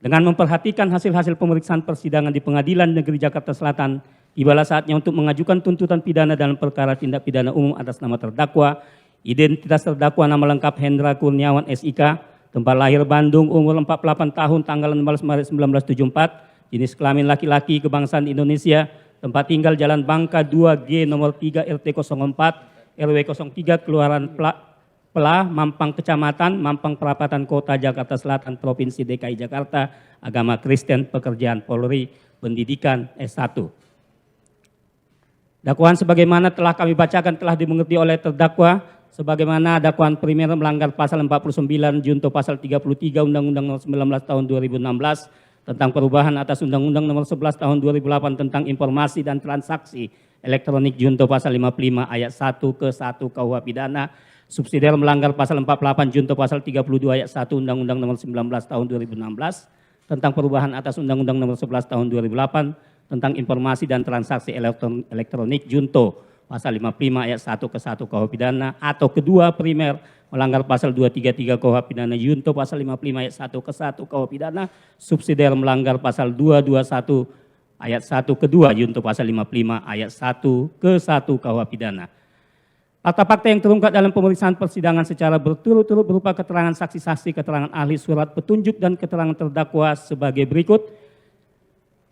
Dengan memperhatikan hasil-hasil pemeriksaan persidangan di Pengadilan Negeri Jakarta Selatan, tibalah saatnya untuk mengajukan tuntutan pidana dalam perkara tindak pidana umum atas nama terdakwa, identitas terdakwa nama lengkap Hendra Kurniawan SIK, tempat lahir Bandung, umur 48 tahun, tanggal 16 Maret 1974, jenis kelamin laki-laki, kebangsaan Indonesia, tempat tinggal Jalan Bangka 2G nomor 3 RT 04, RW 03, Kelurahan Pelah, Mampang Kecamatan, Mampang Perapatan Kota Jakarta Selatan, Provinsi DKI Jakarta, agama Kristen, pekerjaan Polri, pendidikan S1. Dakwaan sebagaimana telah kami bacakan telah dimengerti oleh terdakwa, sebagaimana dakwaan primer melanggar pasal 49 junto pasal 33 Undang-Undang Nomor 19 Tahun 2016 tentang perubahan atas Undang-Undang Nomor 11 Tahun 2008 tentang informasi dan transaksi elektronik junto pasal 55 ayat 1 ke 1 KUH pidana, subsidiar melanggar pasal 48 junto pasal 32 ayat 1 Undang-Undang Nomor 19 Tahun 2016 tentang perubahan atas Undang-Undang Nomor 11 Tahun 2008 tentang informasi dan transaksi elektronik junto pasal 55 ayat 1 ke 1 KUH pidana, atau kedua primer melanggar pasal 233 KUH pidana junto pasal 55 ayat 1 ke 1 KUH pidana, subsidiar melanggar pasal 221 ayat 1 kedua junto pasal 55 ayat 1 ke 1 KUH pidana. Fakta-fakta yang terungkap dalam pemeriksaan persidangan secara berturut-turut berupa keterangan saksi-saksi, keterangan ahli, surat petunjuk, dan keterangan terdakwa sebagai berikut.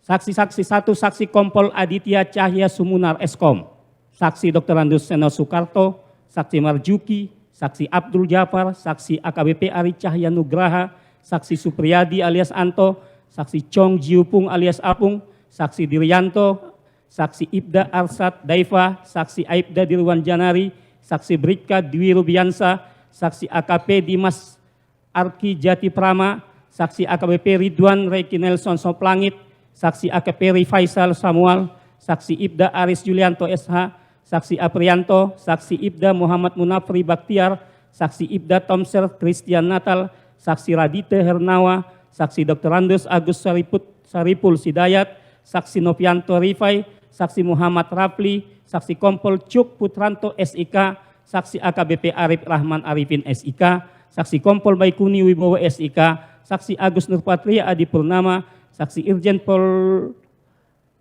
Saksi-saksi 1, saksi Kompol Aditya Cahya Sumunar Eskom, saksi Dr. Andus Seno Soekarto, saksi Marjuki, saksi Abdul Jafar, saksi AKBP Ari Cahya Nugraha, saksi Supriyadi alias Anto, saksi Chong Jiupung alias Apung, saksi Diryanto, saksi Ibda Arsad Daifa, saksi Aibda Dirwan Janari, saksi Bribka Dwi Rubiansa, saksi AKP Dimas Arki Jati Prama, saksi AKBP Ridwan Reiki Nelson Soplangit, saksi AKP Rifaisal Samuel, saksi Ibda Aris Julianto SH, saksi Aprianto, saksi Ibda Muhammad Munafri Baktiar, saksi Ibda Tomser Christian Natal, saksi Radite Hernawa, saksi Dr. Andus Agus Saripul Sidayat, saksi Novianto Rifai, saksi Muhammad Rafli, saksi Kompol Cuk Putranto SIK, saksi AKBP Arif Rahman Arifin SIK, saksi Kompol Baikuni Wibowo SIK, saksi Agus Nurpatria Adi Purnama, saksi Irjen Pol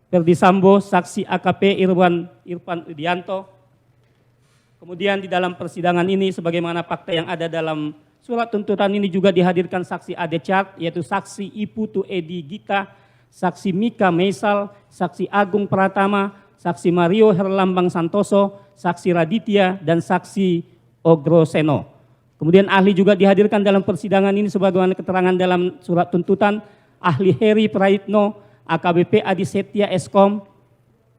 Ferdi Sambo, saksi AKP Irfan Widianto. Kemudian di dalam persidangan ini sebagaimana fakta yang ada dalam surat tuntutan ini juga dihadirkan saksi Adechat, yaitu saksi Iputu Edi Gita, saksi Mika Meisal, saksi Agung Pratama, saksi Mario Herlambang Santoso, saksi Raditya, dan saksi Ogro Seno. Kemudian ahli juga dihadirkan dalam persidangan ini sebagaimana keterangan dalam surat tuntutan, ahli Heri Praitno, AKBP Adi Setia Eskom,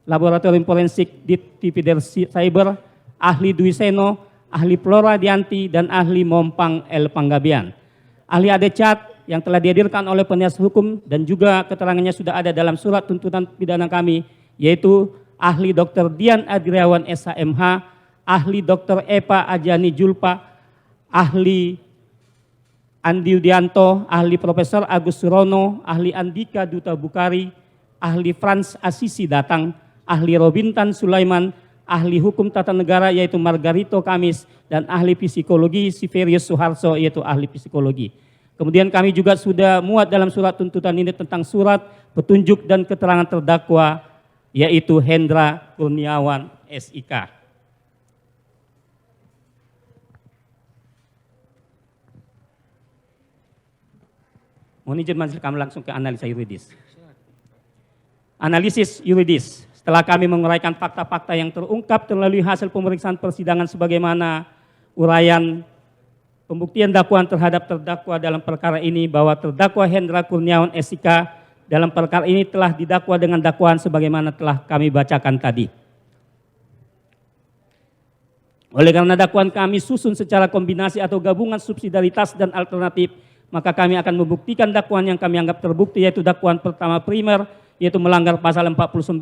Laboratorium Forensik Ditpidder Cyber, ahli Dwi Seno, ahli Flora Dianti, dan ahli Mompang L. Panggabean. Ahli Adechat yang telah dihadirkan oleh penasihat hukum dan juga keterangannya sudah ada dalam surat tuntutan pidana kami, yaitu ahli Dr. Dian Adriawan SHMH, ahli Dr. Epa Ajani Julpa, ahli Andi Udianto, ahli Profesor Agus Surono, ahli Andika Duta Bukari, ahli Frans Asisi Datang, ahli Robintan Sulaiman, ahli Hukum Tata Negara yaitu Margarito Kamis, dan ahli Psikologi Siverius Suharso yaitu ahli Psikologi. Kemudian kami juga sudah muat dalam surat tuntutan ini tentang surat petunjuk dan keterangan terdakwa yaitu Hendra Kurniawan SIK. Mohon izin majelis kami langsung ke analisa yuridis. Analisis yuridis. Setelah kami menguraikan fakta-fakta yang terungkap melalui hasil pemeriksaan persidangan sebagaimana uraian pembuktian dakwaan terhadap terdakwa dalam perkara ini bahwa terdakwa Hendra Kurniawan SIK dalam perkara ini telah didakwa dengan dakwaan sebagaimana telah kami bacakan tadi. Oleh karena dakwaan kami susun secara kombinasi atau gabungan subsidiaritas dan alternatif, maka kami akan membuktikan dakwaan yang kami anggap terbukti yaitu dakwaan pertama primer yaitu melanggar pasal 49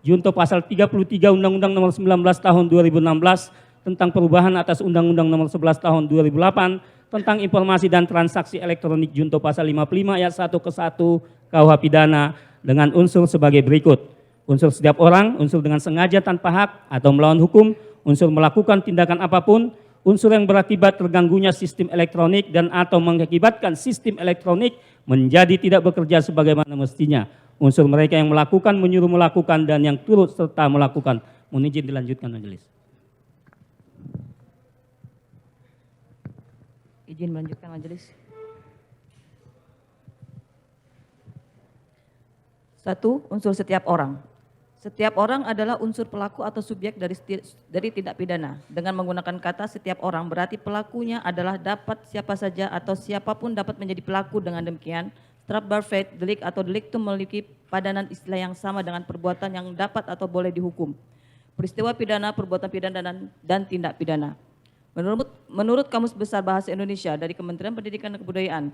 junto pasal 33 Undang-Undang Nomor 19 Tahun 2016 tentang perubahan atas Undang-Undang Nomor 11 Tahun 2008 tentang informasi dan transaksi elektronik junto pasal 55 ayat 1 ke 1 KUH pidana dengan unsur sebagai berikut. Unsur setiap orang, unsur dengan sengaja tanpa hak atau melawan hukum, unsur melakukan tindakan apapun, unsur yang berakibat terganggunya sistem elektronik dan atau mengakibatkan sistem elektronik menjadi tidak bekerja sebagaimana mestinya. Unsur mereka yang melakukan, menyuruh melakukan, dan yang turut serta melakukan. Mohon izin dilanjutkan majelis. Izin melanjutkan majelis. 1. Unsur setiap orang. Setiap orang adalah unsur pelaku atau subjek dari tindak pidana. Dengan menggunakan kata setiap orang berarti pelakunya adalah dapat siapa saja atau siapapun dapat menjadi pelaku. Dengan demikian, strafbar fact, delik atau deliktum memiliki padanan istilah yang sama dengan perbuatan yang dapat atau boleh dihukum. Peristiwa pidana, perbuatan pidana, dan tindak pidana. Menurut Kamus Besar Bahasa Indonesia dari Kementerian Pendidikan dan Kebudayaan,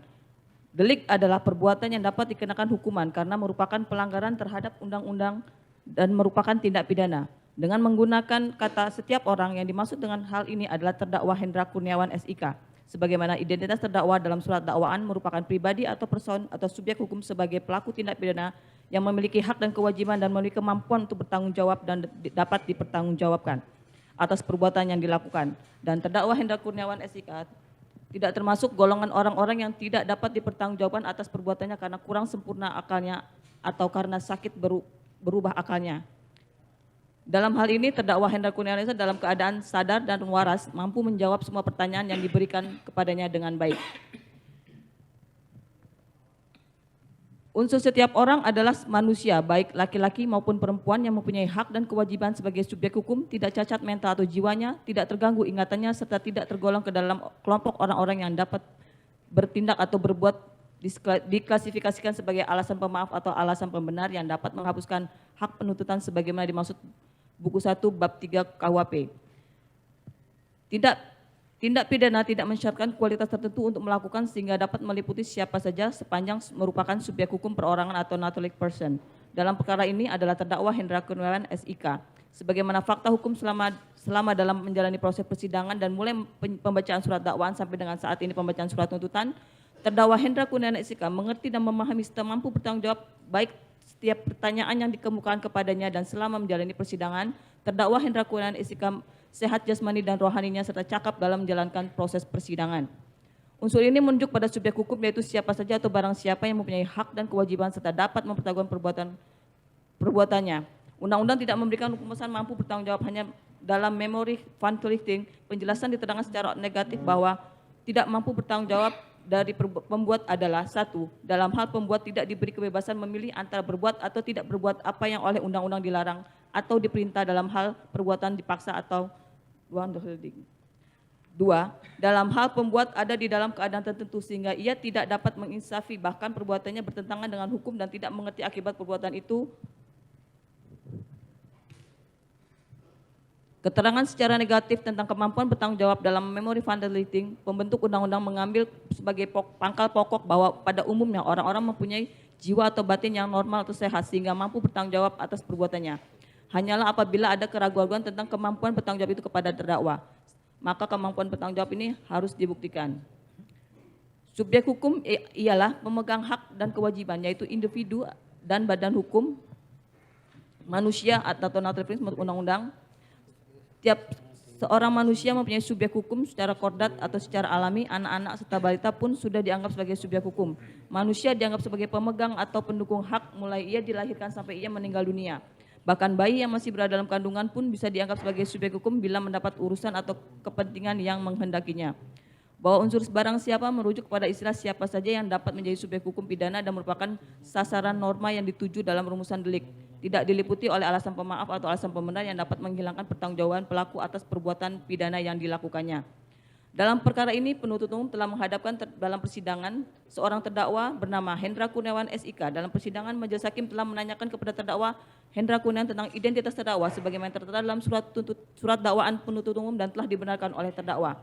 delik adalah perbuatan yang dapat dikenakan hukuman karena merupakan pelanggaran terhadap undang-undang dan merupakan tindak pidana. Dengan menggunakan kata setiap orang, yang dimaksud dengan hal ini adalah terdakwa Hendra Kurniawan SIK. Sebagaimana identitas terdakwa dalam surat dakwaan merupakan pribadi atau person atau subjek hukum sebagai pelaku tindak pidana yang memiliki hak dan kewajiban dan memiliki kemampuan untuk bertanggung jawab dan dapat dipertanggungjawabkan atas perbuatan yang dilakukan. Dan terdakwa Hendra Kurniawan SIK tidak termasuk golongan orang-orang yang tidak dapat dipertanggungjawabkan atas perbuatannya karena kurang sempurna akalnya atau karena sakit berubah akalnya. Dalam hal ini terdakwa Hendra Kurniawan SIK dalam keadaan sadar dan waras mampu menjawab semua pertanyaan yang diberikan kepadanya dengan baik. Unsur setiap orang adalah manusia, baik laki-laki maupun perempuan yang mempunyai hak dan kewajiban sebagai subjek hukum, tidak cacat mental atau jiwanya, tidak terganggu ingatannya, serta tidak tergolong ke dalam kelompok orang-orang yang dapat bertindak atau berbuat diklasifikasikan sebagai alasan pemaaf atau alasan pembenar yang dapat menghapuskan hak penuntutan sebagaimana dimaksud buku 1 bab 3 KUHP. Tindak pidana tidak mensyaratkan kualitas tertentu untuk melakukan sehingga dapat meliputi siapa saja sepanjang merupakan subjek hukum perorangan atau natural person. Dalam perkara ini adalah terdakwa Hendra Kurniawan SIK. Sebagaimana fakta hukum selama dalam menjalani proses persidangan dan mulai pembacaan surat dakwaan sampai dengan saat ini pembacaan surat tuntutan, terdakwa Hendra Kurniawan SIK mengerti dan memahami serta mampu bertanggung jawab baik setiap pertanyaan yang dikemukakan kepadanya dan selama menjalani persidangan, terdakwa Hendra Kurniawan SIK sehat jasmani dan rohaninya serta cakap dalam menjalankan proses persidangan. Unsur ini menunjuk pada subjek hukum yaitu siapa saja atau barang siapa yang mempunyai hak dan kewajiban serta dapat mempertanggungjawabkan perbuatannya. Undang-undang tidak memberikan hukum pesan mampu bertanggung jawab hanya dalam memori fantastic penjelasan diterangkan secara negatif bahwa tidak mampu bertanggung jawab dari pembuat adalah 1. Dalam hal pembuat tidak diberi kebebasan memilih antara berbuat atau tidak berbuat apa yang oleh undang-undang dilarang atau diperintah dalam hal perbuatan dipaksa atau 2. Dalam hal pembuat ada di dalam keadaan tertentu sehingga ia tidak dapat menginsafi bahkan perbuatannya bertentangan dengan hukum dan tidak mengerti akibat perbuatan itu. Keterangan secara negatif tentang kemampuan bertanggung jawab dalam memori vandalism, pembentuk undang-undang mengambil sebagai pangkal pokok bahwa pada umumnya orang-orang mempunyai jiwa atau batin yang normal atau sehat sehingga mampu bertanggung jawab atas perbuatannya. Hanyalah apabila ada keraguan tentang kemampuan bertanggung jawab itu kepada terdakwa, maka kemampuan bertanggung jawab ini harus dibuktikan. Subjek hukum ialah pemegang hak dan kewajiban yaitu individu dan badan hukum, manusia atau natural menurut undang-undang. Tiap seorang manusia mempunyai subjek hukum secara kodrat atau secara alami, anak-anak serta balita pun sudah dianggap sebagai subjek hukum. Manusia dianggap sebagai pemegang atau pendukung hak mulai ia dilahirkan sampai ia meninggal dunia. Bahkan bayi yang masih berada dalam kandungan pun bisa dianggap sebagai subjek hukum bila mendapat urusan atau kepentingan yang menghendakinya. Bahwa unsur barang siapa merujuk kepada istilah siapa saja yang dapat menjadi subjek hukum pidana dan merupakan sasaran norma yang dituju dalam rumusan delik. Tidak diliputi oleh alasan pemaaf atau alasan pembenar yang dapat menghilangkan pertanggungjawaban pelaku atas perbuatan pidana yang dilakukannya. Dalam perkara ini, penuntut umum telah menghadapkan dalam persidangan seorang terdakwa bernama Hendra Kurniawan SIK. Dalam persidangan, majelis hakim telah menanyakan kepada terdakwa Hendra Kurniawan tentang identitas terdakwa sebagaimana tertera dalam surat dakwaan penuntut umum dan telah dibenarkan oleh terdakwa.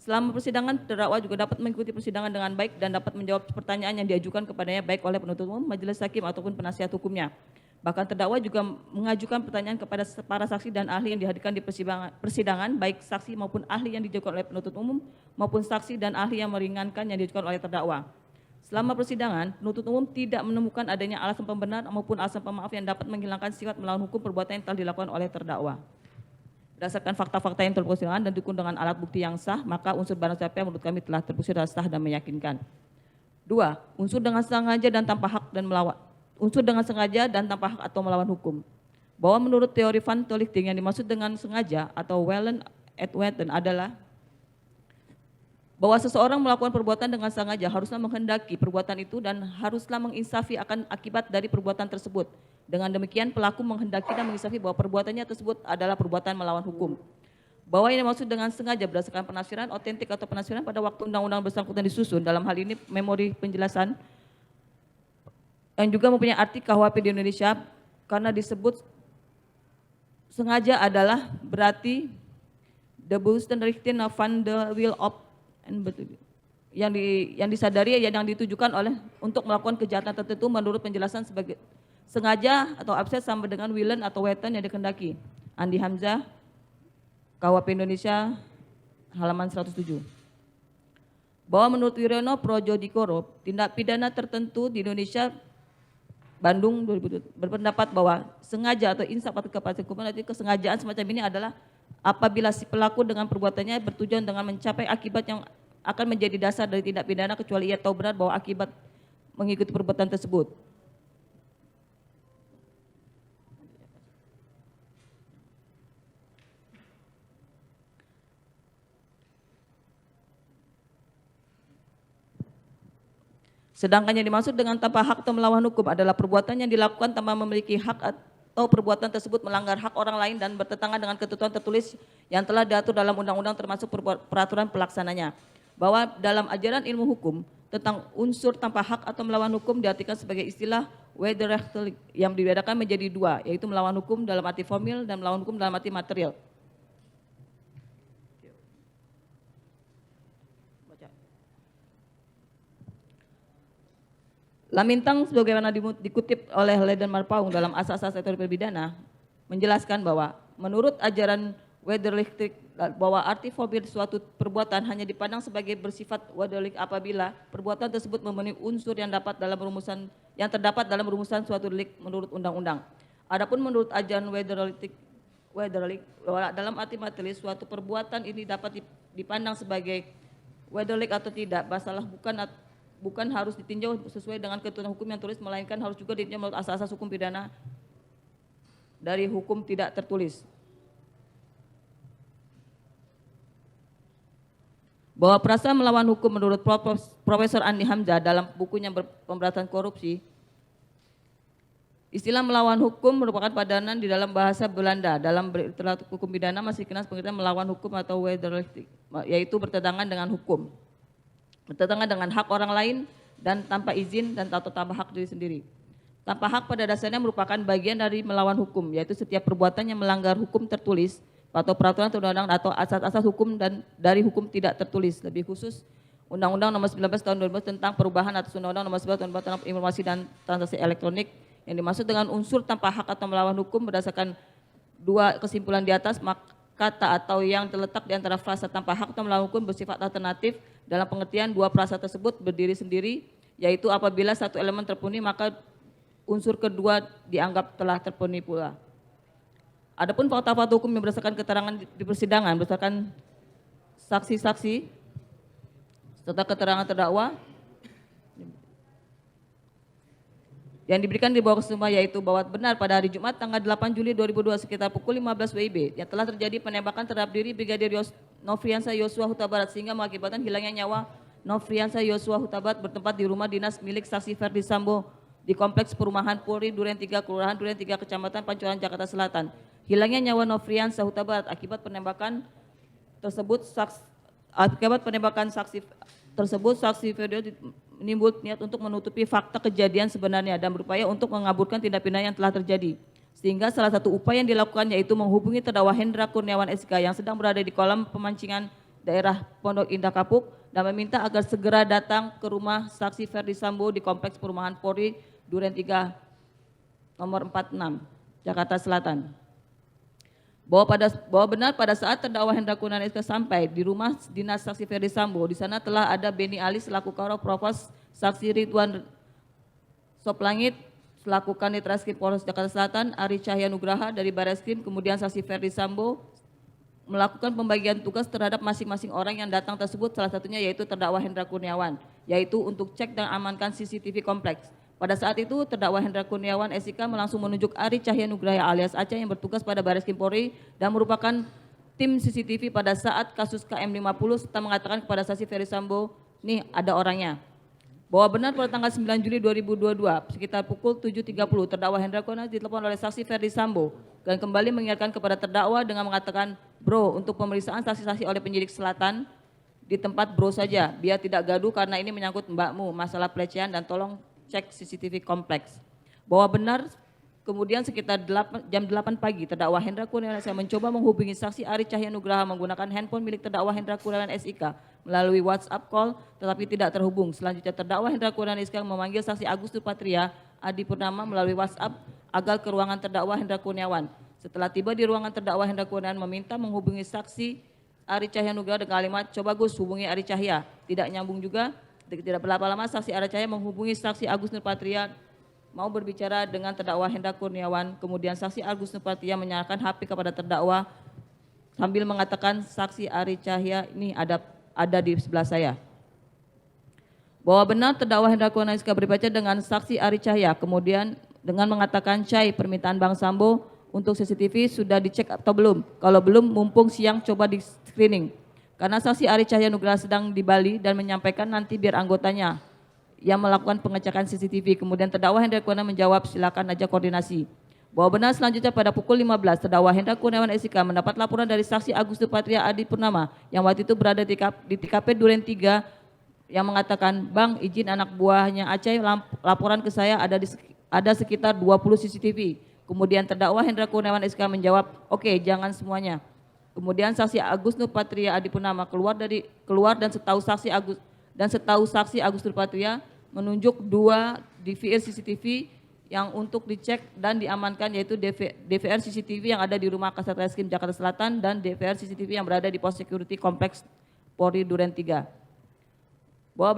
Selama persidangan, terdakwa juga dapat mengikuti persidangan dengan baik dan dapat menjawab pertanyaan yang diajukan kepadanya baik oleh penuntut umum, majelis hakim ataupun penasihat hukumnya. Bahkan terdakwa juga mengajukan pertanyaan kepada para saksi dan ahli yang dihadirkan di persidangan, baik saksi maupun ahli yang diajukan oleh penuntut umum maupun saksi dan ahli yang meringankan yang diajukan oleh terdakwa. Selama persidangan, penuntut umum tidak menemukan adanya alasan pembenar maupun alasan pemaaf yang dapat menghilangkan sifat melawan hukum perbuatan yang telah dilakukan oleh terdakwa. Berdasarkan fakta-fakta yang telah persidangan dan didukung dengan alat bukti yang sah, maka unsur barang siapa menurut kami telah terbukti secara sah dan meyakinkan. 2. Unsur dengan sengaja dan tanpa hak dan melawan. Unsur dengan sengaja dan tanpa hak atau melawan hukum. Bahwa menurut teori Van Tolichting yang dimaksud dengan sengaja atau violent at weten adalah bahwa seseorang melakukan perbuatan dengan sengaja haruslah menghendaki perbuatan itu dan haruslah menginsafi akan akibat dari perbuatan tersebut. Dengan demikian pelaku menghendaki dan menginsafi bahwa perbuatannya tersebut adalah perbuatan melawan hukum. Bahwa yang dimaksud dengan sengaja berdasarkan penafsiran otentik atau penafsiran pada waktu undang-undang bersangkutan disusun, dalam hal ini memori penjelasan yang juga mempunyai arti KUHP di Indonesia, karena disebut sengaja adalah berarti the bewussten richting van the will of yang disadari yang ditujukan oleh untuk melakukan kejahatan tertentu menurut penjelasan sebagai sengaja atau absen sama dengan willen atau weten yang dikehendaki. Andi Hamzah, KUHP Indonesia, halaman 107. Bahwa menurut Wiryono Projodikoro, tindak pidana tertentu di Indonesia, Bandung 2000, berpendapat bahwa sengaja atau insaf atau kepastian hukum, arti kesengajaan semacam ini adalah apabila si pelaku dengan perbuatannya bertujuan dengan mencapai akibat yang akan menjadi dasar dari tindak pidana kecuali ia tahu benar bahwa akibat mengikuti perbuatan tersebut. Sedangkan yang dimaksud dengan tanpa hak atau melawan hukum adalah perbuatan yang dilakukan tanpa memiliki hak atau perbuatan tersebut melanggar hak orang lain dan bertentangan dengan ketentuan tertulis yang telah diatur dalam undang-undang termasuk peraturan pelaksananya. Bahwa dalam ajaran ilmu hukum tentang unsur tanpa hak atau melawan hukum diartikan sebagai istilah wederrechtelijk yang dibedakan menjadi dua, yaitu melawan hukum dalam arti formil dan melawan hukum dalam arti material. Lamintang sebagaimana dikutip oleh Leiden Marpaung dalam asas-asas teori pidana menjelaskan bahwa menurut ajaran wederrechtelijk bahwa arti formil suatu perbuatan hanya dipandang sebagai bersifat wederrechtelijk apabila perbuatan tersebut memenuhi unsur yang terdapat dalam rumusan suatu delik menurut undang-undang. Adapun menurut ajaran wederrechtelijk bahwa dalam arti materialis suatu perbuatan ini dapat dipandang sebagai wederrechtelijk atau tidak, masalah bukan harus ditinjau sesuai dengan ketentuan hukum yang tulis, melainkan harus juga ditinjau menurut asas-asas hukum pidana dari hukum tidak tertulis. Bahwa perasa melawan hukum menurut Profesor Andi Hamzah dalam bukunya Pemberantasan Korupsi, istilah melawan hukum merupakan padanan di dalam bahasa Belanda. Dalam literatur hukum pidana masih dikenal pengertian melawan hukum atau wederrechtelijk, yaitu bertentangan dengan hukum, bertentangan dengan hak orang lain dan tanpa izin dan atau tanpa hak diri sendiri. Tanpa hak pada dasarnya merupakan bagian dari melawan hukum, yaitu setiap perbuatan yang melanggar hukum tertulis atau peraturan undang-undang atau asas-asas hukum dan dari hukum tidak tertulis. Lebih khusus Undang-Undang Nomor 19 Tahun 2000 tentang perubahan atas Undang-Undang Nomor 11 Tahun 2000 tentang informasi dan transaksi elektronik, yang dimaksud dengan unsur tanpa hak atau melawan hukum berdasarkan dua kesimpulan di atas, maka kata atau yang terletak di antara frasa tanpa hak atau melawan hukum bersifat alternatif dalam pengertian dua frasa tersebut berdiri sendiri, yaitu apabila satu elemen terpenuhi maka unsur kedua dianggap telah terpenuhi pula. Adapun fakta-fakta hukum yang berdasarkan keterangan di persidangan berdasarkan saksi-saksi serta keterangan terdakwa yang diberikan di bawah kesimpulan, yaitu bahwa benar pada hari Jumat tanggal 8 Juli 2002 sekitar pukul 15 WIB yang telah terjadi penembakan terhadap diri Brigadir Nofriansah Yosua Huta Barat sehingga mengakibatkan hilangnya nyawa Nofriansah Yosua Huta Barat bertempat di rumah dinas milik saksi Ferdi Sambo di Kompleks Perumahan Polri Duren 3 Kelurahan Duren 3 Kecamatan Pancoran Jakarta Selatan. Hilangnya nyawa Nofriansah Huta Barat akibat penembakan tersebut saksi Ferdi menimbul niat untuk menutupi fakta kejadian sebenarnya dan berupaya untuk mengaburkan tindak pidana yang telah terjadi. Sehingga salah satu upaya yang dilakukan yaitu menghubungi terdakwa Hendra Kurniawan SK yang sedang berada di kolam pemancingan daerah Pondok Indah Kapuk dan meminta agar segera datang ke rumah saksi Ferdi Sambo di Kompleks Perumahan Polri Duren 3 nomor 46 Jakarta Selatan. Bahwa benar pada saat terdakwa Hendra Kurniawan SK sampai di rumah dinas saksi Ferdi Sambo, di sana telah ada Beni Ali selaku Karo Propos, saksi Ridwan Soplangit selaku Kanit Reskrim Polres Jakarta Selatan, Ari Cahya Nugraha dari Barreskrim, kemudian saksi Ferdi Sambo melakukan pembagian tugas terhadap masing-masing orang yang datang tersebut, salah satunya yaitu terdakwa Hendra Kurniawan, yaitu untuk cek dan amankan CCTV kompleks. Pada saat itu, terdakwa Hendra Kurniawan SIK langsung menunjuk Ari Cahya Nugraha alias Aceh yang bertugas pada Barreskrim Polri dan merupakan tim CCTV pada saat kasus KM50 serta mengatakan kepada saksi Ferry Sambo, nih ada orangnya. Bahwa benar pada tanggal 9 Juli 2022 sekitar pukul 7.30 terdakwa Hendra Kurniawan ditelepon oleh saksi Ferry Sambo dan kembali mengingatkan kepada terdakwa dengan mengatakan, bro, untuk pemeriksaan saksi-saksi oleh penyidik selatan di tempat bro saja, biar tidak gaduh karena ini menyangkut mbakmu masalah pelecehan dan tolong cek CCTV kompleks. Bahwa benar kemudian sekitar jam 8 pagi terdakwa Hendra Kurniawan SIK mencoba menghubungi saksi Ari Cahya Nugraha menggunakan handphone milik terdakwa Hendra Kurniawan SIK melalui WhatsApp call tetapi tidak terhubung. Selanjutnya terdakwa Hendra Kurniawan SIK memanggil saksi Agus Nurpatria Adi Purnama melalui WhatsApp agar ke ruangan terdakwa Hendra Kurniawan. Setelah tiba di ruangan terdakwa Hendra Kurniawan meminta menghubungi saksi Ari Cahya Nugraha dengan kalimat, coba Gus hubungi Ari Cahya. Tidak nyambung juga, tidak berapa lama saksi Ari Cahya menghubungi saksi Agus Nurpatria mau berbicara dengan terdakwa Hendra Kurniawan, kemudian saksi Agus Nurpatria menyerahkan HP kepada terdakwa sambil mengatakan saksi Ari Cahya ini ada di sebelah saya. Bahwa benar terdakwa Hendra Kurniawan SIK berbicara dengan saksi Ari Cahya, kemudian dengan mengatakan Cai permintaan Bang Sambo untuk CCTV sudah dicek atau belum? Kalau belum mumpung siang coba di screening. Karena saksi Ari Cahya Nugraha sedang di Bali dan menyampaikan nanti biar anggotanya yang melakukan pengecekan CCTV. Kemudian terdakwa Hendra Kurniawan menjawab silakan aja koordinasi. Bahwa benar selanjutnya pada pukul 15 terdakwa Hendra Kurniawan SIK mendapat laporan dari saksi Agus Nurpatria Adi Purnama yang waktu itu berada di TKP Duren 3 yang mengatakan, Bang izin anak buahnya Aceh laporan ke saya ada sekitar 20 CCTV. Kemudian terdakwa Hendra Kurniawan SIK menjawab, oke, jangan semuanya. Kemudian saksi Agus Nurpatria Adi Purnama keluar dan setahu saksi Agus Nurpatria menunjuk 2 DVR CCTV yang untuk dicek dan diamankan yaitu DVR CCTV yang ada di Rumah Kasat Reskrim Jakarta Selatan dan DVR CCTV yang berada di Pos Security Kompleks Polri Duren 3. Bahwa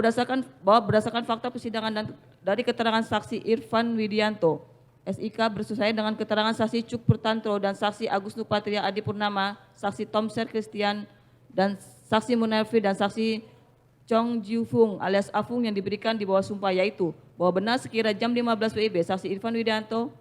berdasarkan fakta persidangan dan dari keterangan saksi Irfan Widianto, SIK bersesuaian dengan keterangan saksi Cuk Purtantro dan saksi Agus Nurpatria Adi Purnama, saksi Tomser Christian dan saksi Munafri dan saksi Chong Jiu Fung alias Afung yang diberikan di bawah sumpah, yaitu bahwa benar sekira jam 15 WIB saksi Irfan Widianto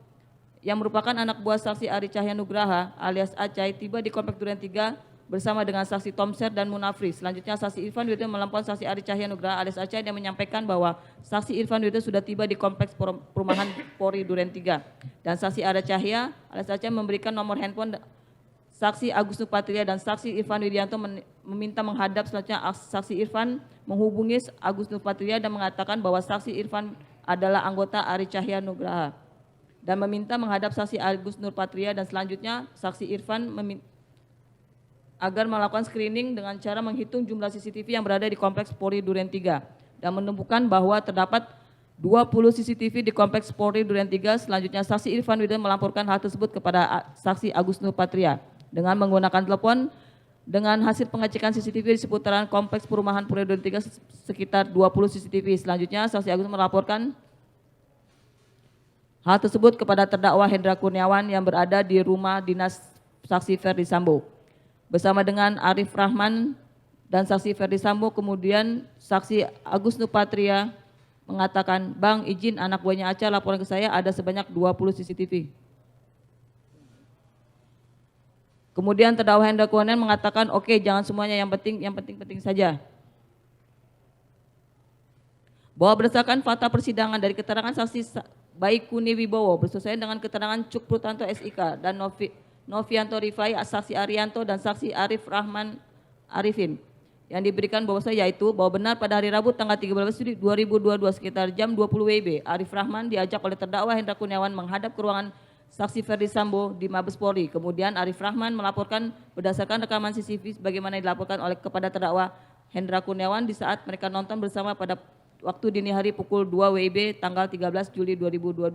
yang merupakan anak buah saksi Ari Cahya Nugraha alias Acai tiba di Komplek Duren 3 bersama dengan saksi Tomser dan Munafri. Selanjutnya saksi Irfan Widianto melampau saksi Ari Cahya Nugraha alias Acai dan menyampaikan bahwa saksi Irfan Widianto sudah tiba di Kompleks Perumahan Polri Duren 3 dan saksi Ari Cahya alias Acai memberikan nomor handphone saksi Agus Nurpatria dan saksi Irfan Widianto meminta menghadap. Selanjutnya saksi Irfan menghubungi Agus Nurpatria dan mengatakan bahwa saksi Irfan adalah anggota Ari Cahya Nugraha dan meminta menghadap saksi Agus Nurpatria dan selanjutnya saksi Irfan agar melakukan screening dengan cara menghitung jumlah CCTV yang berada di Kompleks Polri Duren 3 dan menemukan bahwa terdapat 20 CCTV di Kompleks Polri Duren 3. Selanjutnya saksi Irfan Widianto melamporkan hal tersebut kepada saksi Agus Nurpatria dengan menggunakan telepon. Dengan hasil pengecekan CCTV di seputaran Kompleks Perumahan Polri Duren 3 sekitar 20 CCTV. Selanjutnya saksi Agus melaporkan hal tersebut kepada terdakwa Hendra Kurniawan yang berada di rumah dinas saksi Ferry Sambo bersama dengan Arif Rahman dan saksi Ferry Sambo. Kemudian saksi Agus Nurpatria mengatakan, Bang izin anak buahnya Aceh laporan ke saya ada sebanyak 20 CCTV. Kemudian terdakwa Hendra Kurniawan mengatakan, oke, jangan semuanya, yang penting saja. Bahwa berdasarkan fakta persidangan dari keterangan saksi Baikuni Wibowo bersesuaian dengan keterangan Cuk Purtanto SIK dan Novianto Rifai, saksi Arianto dan saksi Arif Rahman Arifin yang diberikan bahwa saya yaitu bahwa benar pada hari Rabu tanggal 13 Juli 2022 sekitar jam 20 WIB Arif Rahman diajak oleh terdakwa Hendra Kurniawan menghadap ke ruangan saksi Ferry Sambo di Mabes Polri. Kemudian Arif Rahman melaporkan berdasarkan rekaman CCTV bagaimana dilaporkan kepada terdakwa Hendra Kurniawan di saat mereka nonton bersama pada waktu dini hari pukul 2 WIB tanggal 13 Juli 2022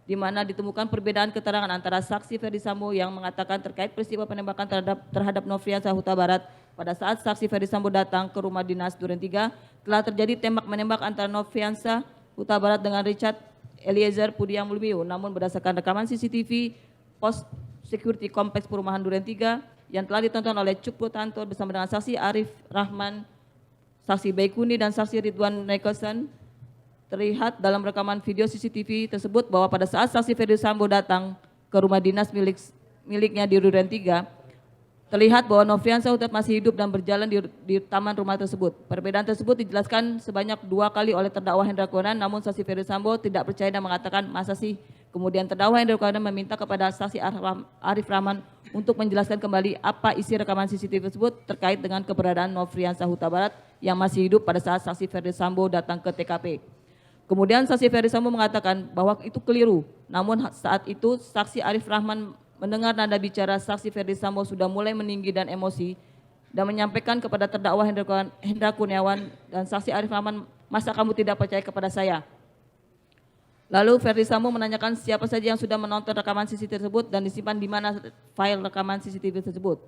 di mana ditemukan perbedaan keterangan antara saksi Ferry Sambo yang mengatakan terkait peristiwa penembakan terhadap Nofriansah Huta Barat pada saat saksi Ferry Sambo datang ke rumah dinas Duren 3 telah terjadi tembak-menembak antara Nofriansah Huta Barat dengan Richard Eliezer Pudiang Lumiu. Namun berdasarkan rekaman CCTV Pos Security Kompleks Perumahan Duren 3 yang telah ditonton oleh Cuk Prutanto bersama dengan saksi Arif Rahman, saksi Baikuni dan saksi Ridwan Nicholson terlihat dalam rekaman video CCTV tersebut bahwa pada saat saksi Ferdi Sambo datang ke rumah dinas miliknya di Duren 3, terlihat bahwa Nofriansah Huta Barat masih hidup dan berjalan di taman rumah tersebut. Perbedaan tersebut dijelaskan sebanyak 2 kali oleh terdakwa Hendra Kurniawan, namun saksi Ferdi Sambo tidak percaya dan mengatakan masa sih. Kemudian terdakwa Hendra Kurniawan meminta kepada saksi Arif Rahman untuk menjelaskan kembali apa isi rekaman CCTV tersebut terkait dengan keberadaan Nofriansah Huta Barat yang masih hidup pada saat saksi Ferdi Sambo datang ke TKP. Kemudian saksi Ferdi Sambo mengatakan bahwa itu keliru, namun saat itu saksi Arif Rahman mendengar nada bicara saksi Ferdi Sambo sudah mulai meninggi dan emosi dan menyampaikan kepada terdakwa Hendra Kurniawan dan saksi Arif Rahman, masa kamu tidak percaya kepada saya? Lalu Ferdi Sambo menanyakan siapa saja yang sudah menonton rekaman CCTV tersebut dan disimpan di mana file rekaman CCTV tersebut.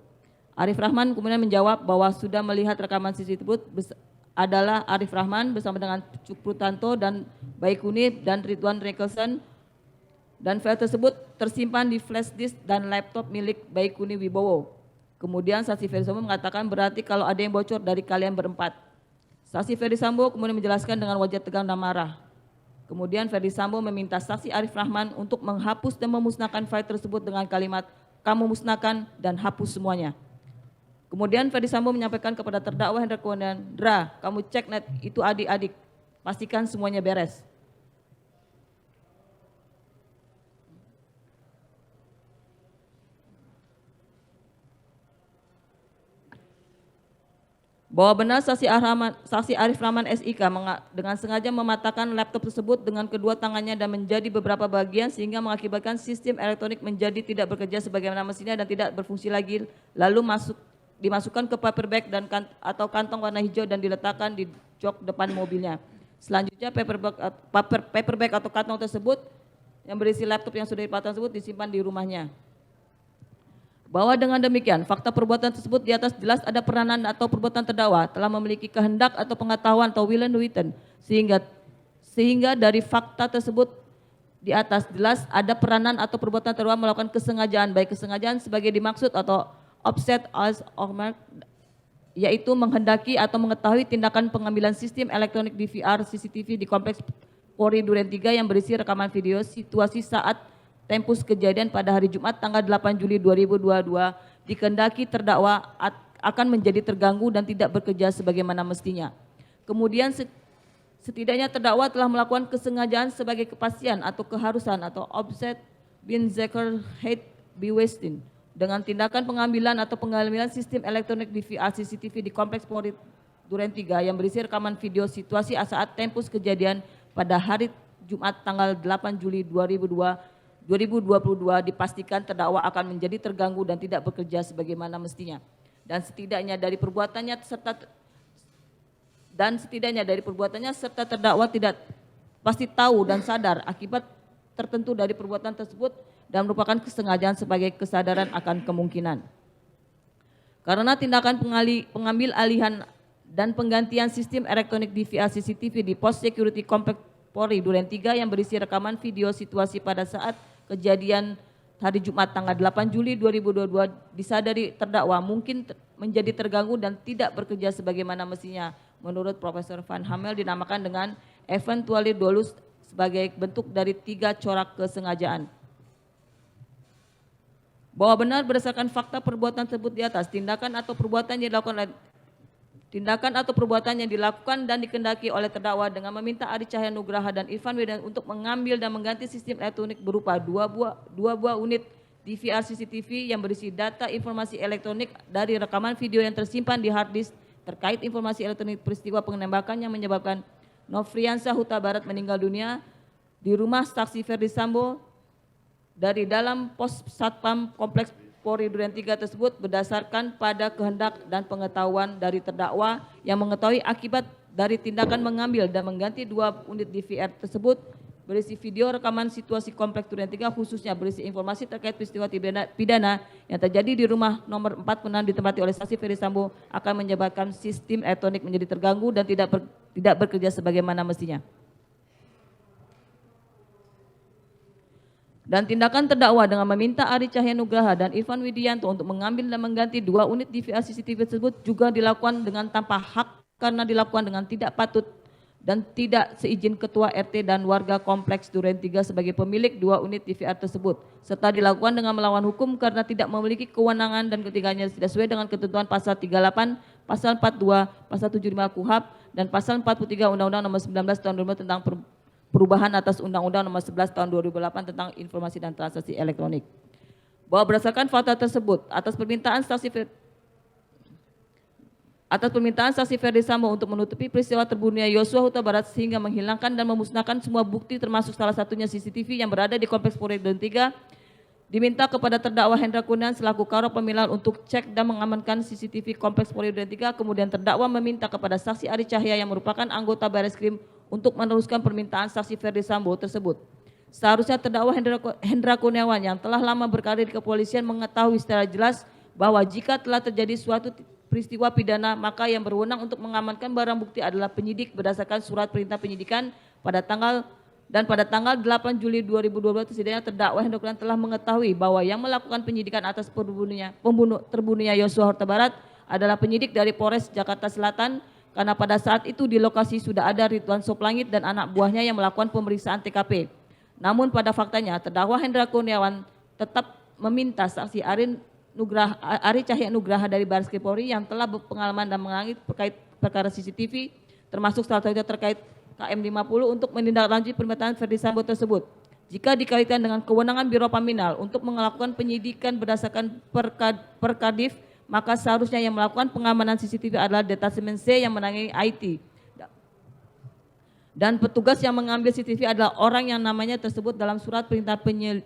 Arif Rahman kemudian menjawab bahwa sudah melihat rekaman CCTV tersebut adalah Arif Rahman bersama dengan Cuk Prutanto dan Baikuni dan Ridwan Nicholson. Dan file tersebut tersimpan di flash disk dan laptop milik Baikuni Wibowo. Kemudian saksi Ferdi Sambo mengatakan berarti kalau ada yang bocor dari kalian berempat. Saksi Ferdi Sambo kemudian menjelaskan dengan wajah tegang dan marah. Kemudian Ferdi Sambo meminta saksi Arif Rahman untuk menghapus dan memusnahkan file tersebut dengan kalimat kamu musnahkan dan hapus semuanya. Kemudian Ferdi Sambo menyampaikan kepada terdakwa Hendra Kurniawan, Dra, kamu cek net itu adik-adik, pastikan semuanya beres. Bahwa benar saksi Arif Rahman SIK dengan sengaja mematahkan laptop tersebut dengan kedua tangannya dan menjadi beberapa bagian sehingga mengakibatkan sistem elektronik menjadi tidak bekerja sebagaimana mestinya dan tidak berfungsi lagi, lalu dimasukkan ke paper bag atau kantong warna hijau dan diletakkan di jok depan mobilnya. Selanjutnya paper bag atau kantong tersebut yang berisi laptop yang sudah dipatah tersebut disimpan di rumahnya. Bahwa dengan demikian, fakta perbuatan tersebut di atas jelas ada peranan atau perbuatan terdakwa telah memiliki kehendak atau pengetahuan atau willen witten sehingga dari fakta tersebut di atas jelas ada peranan atau perbuatan terdakwa melakukan kesengajaan, baik kesengajaan sebagai dimaksud atau offset as or yaitu menghendaki atau mengetahui tindakan pengambilan sistem elektronik DVR CCTV di kompleks Polri Duren 3 yang berisi rekaman video situasi saat tempus kejadian pada hari Jumat tanggal 8 Juli 2022 dikehendaki terdakwa akan menjadi terganggu dan tidak bekerja sebagaimana mestinya. Kemudian setidaknya terdakwa telah melakukan kesengajaan sebagai kepastian atau keharusan atau offset bin Zeker Heid Biwestin dengan tindakan pengambilan atau pengambilan sistem elektronik DVR CCTV di kompleks Polri Duren 3 yang berisi rekaman video situasi saat tempus kejadian pada hari Jumat tanggal 8 Juli 2022 dipastikan terdakwa akan menjadi terganggu dan tidak bekerja sebagaimana mestinya. Dan setidaknya dari perbuatannya serta terdakwa tidak pasti tahu dan sadar akibat tertentu dari perbuatan tersebut dan merupakan kesengajaan sebagai kesadaran akan kemungkinan. Karena tindakan pengambil alihan dan penggantian sistem elektronik DVR CCTV di pos security kompleks Polri Duren 3 yang berisi rekaman video situasi pada saat kejadian hari Jumat tanggal 8 Juli 2022 disadari terdakwa mungkin menjadi terganggu dan tidak bekerja sebagaimana mestinya. Menurut Profesor Van Hamel dinamakan dengan eventually dolus sebagai bentuk dari 3 corak kesengajaan. Bahwa benar berdasarkan fakta perbuatan tersebut di atas, tindakan atau perbuatan yang dilakukan dan dikehendaki oleh terdakwa dengan meminta Adi Cahya Nugraha dan Irfan Widian untuk mengambil dan mengganti sistem elektronik berupa dua buah unit DVR CCTV yang berisi data informasi elektronik dari rekaman video yang tersimpan di hard disk terkait informasi elektronik peristiwa penembakan yang menyebabkan Nofriansah Huta Barat meninggal dunia di rumah saksi Ferdi Sambo dari dalam pos Satpam Kompleks Polri Duren 3 tersebut berdasarkan pada kehendak dan pengetahuan dari terdakwa yang mengetahui akibat dari tindakan mengambil dan mengganti 2 unit DVR tersebut berisi video rekaman situasi Kompleks Duren 3 khususnya berisi informasi terkait peristiwa pidana yang terjadi di rumah nomor 4 pernah ditempati oleh saksi Ferdi Sambo akan menyebabkan sistem elektronik menjadi terganggu dan tidak bekerja sebagaimana mestinya. Dan tindakan terdakwa dengan meminta Ari Cahya Nugraha dan Irfan Widianto untuk mengambil dan mengganti 2 unit DVR CCTV tersebut juga dilakukan dengan tanpa hak karena dilakukan dengan tidak patut dan tidak seizin Ketua RT dan warga Kompleks Duren 3 sebagai pemilik 2 unit DVR tersebut, serta dilakukan dengan melawan hukum karena tidak memiliki kewenangan dan ketiganya tidak sesuai dengan ketentuan pasal 38, pasal 42, pasal 75 KUHP dan pasal 43 Undang-Undang Nomor 19 Tahun 2000 tentang perubahan atas Undang-Undang Nomor 11 Tahun 2008 tentang Informasi dan Transaksi Elektronik. Bahwa berdasarkan fakta tersebut, atas permintaan saksi Ferdi Sambo untuk menutupi peristiwa terbunuhnya Yosua Huta Barat sehingga menghilangkan dan memusnahkan semua bukti termasuk salah satunya CCTV yang berada di Kompleks Polri Duren 3, diminta kepada terdakwa Hendra Kurniawan selaku Karo Pemilihan untuk cek dan mengamankan CCTV Kompleks Polri Duren 3, kemudian terdakwa meminta kepada saksi Ari Cahya yang merupakan anggota Bareskrim untuk meneruskan permintaan saksi Ferdi Sambo tersebut. Seharusnya terdakwa Hendra Kurniawan yang telah lama berkarir di kepolisian mengetahui secara jelas bahwa jika telah terjadi suatu peristiwa pidana, maka yang berwenang untuk mengamankan barang bukti adalah penyidik berdasarkan surat perintah penyidikan pada tanggal 8 Juli 2012 setidaknya terdakwa Hendra Kurniawan telah mengetahui bahwa yang melakukan penyidikan atas terbunuhnya Yosua Huta Barat adalah penyidik dari Polres Jakarta Selatan, karena pada saat itu di lokasi sudah ada Ridwan Soplangit dan anak buahnya yang melakukan pemeriksaan TKP. Namun pada faktanya terdakwa Hendra Kurniawan tetap meminta saksi Ari Cahya Nugraha dari Bareskrim Polri yang telah berpengalaman dan mengalami terkait perkara CCTV termasuk salah satunya terkait KM50 untuk menindaklanjuti permintaan Ferdi Sambo tersebut. Jika dikaitkan dengan kewenangan Biro Paminal untuk melakukan penyidikan berdasarkan Perkadif, maka seharusnya yang melakukan pengamanan CCTV adalah Detasemen C yang menangani IT. Dan petugas yang mengambil CCTV adalah orang yang namanya tersebut dalam surat perintah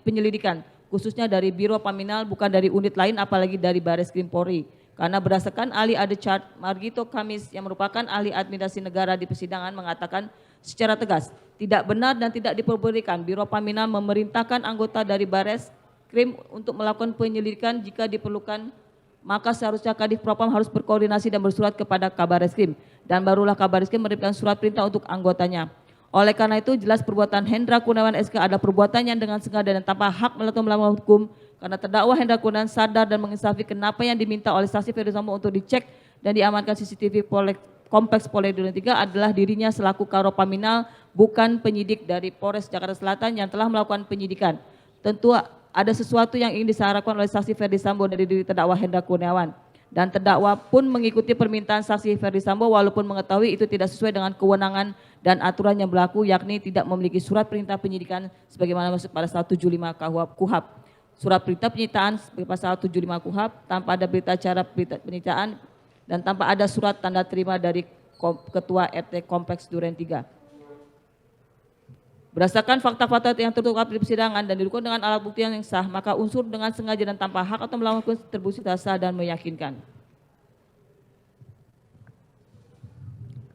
penyelidikan, khususnya dari Biro Paminal, bukan dari unit lain apalagi dari Bareskrim Polri. Karena berdasarkan ahli Adechart Margito Kamis yang merupakan ahli administrasi negara di persidangan mengatakan secara tegas, tidak benar dan tidak diperbolehkan Biro Paminal memerintahkan anggota dari Bareskrim untuk melakukan penyelidikan. Jika diperlukan, maka seharusnya Kadif Propam harus berkoordinasi dan bersurat kepada Kabareskrim, dan barulah Kabareskrim menerbitkan surat perintah untuk anggotanya. Oleh karena itu jelas perbuatan Hendra Kurniawan SK adalah perbuatan yang dengan sengaja dan tanpa hak atau melawan hukum, karena terdakwa Hendra Kurniawan sadar dan menginsafi kenapa yang diminta oleh saksi Ferdi Sambo untuk dicek dan diamankan CCTV Kompleks Polri Duren 3 adalah dirinya selaku Karo Paminal, bukan penyidik dari Polres Jakarta Selatan yang telah melakukan penyidikan. Tentu ada sesuatu yang ingin disarankan oleh saksi Ferdi Sambo dari diri terdakwa Hendra Kurniawan. Dan terdakwa pun mengikuti permintaan saksi Ferdi Sambo walaupun mengetahui itu tidak sesuai dengan kewenangan dan aturan yang berlaku, yakni tidak memiliki surat perintah penyidikan sebagaimana masuk pada pasal 75 KUHP. Surat perintah penyitaan sebagai pasal 75 KUHP tanpa ada berita acara penyitaan dan tanpa ada surat tanda terima dari Ketua RT Kompleks Duren 3. Berdasarkan fakta-fakta yang terungkap di persidangan dan didukung dengan alat bukti yang sah, maka unsur dengan sengaja dan tanpa hak atau melawan hukum terbukti sah dan meyakinkan.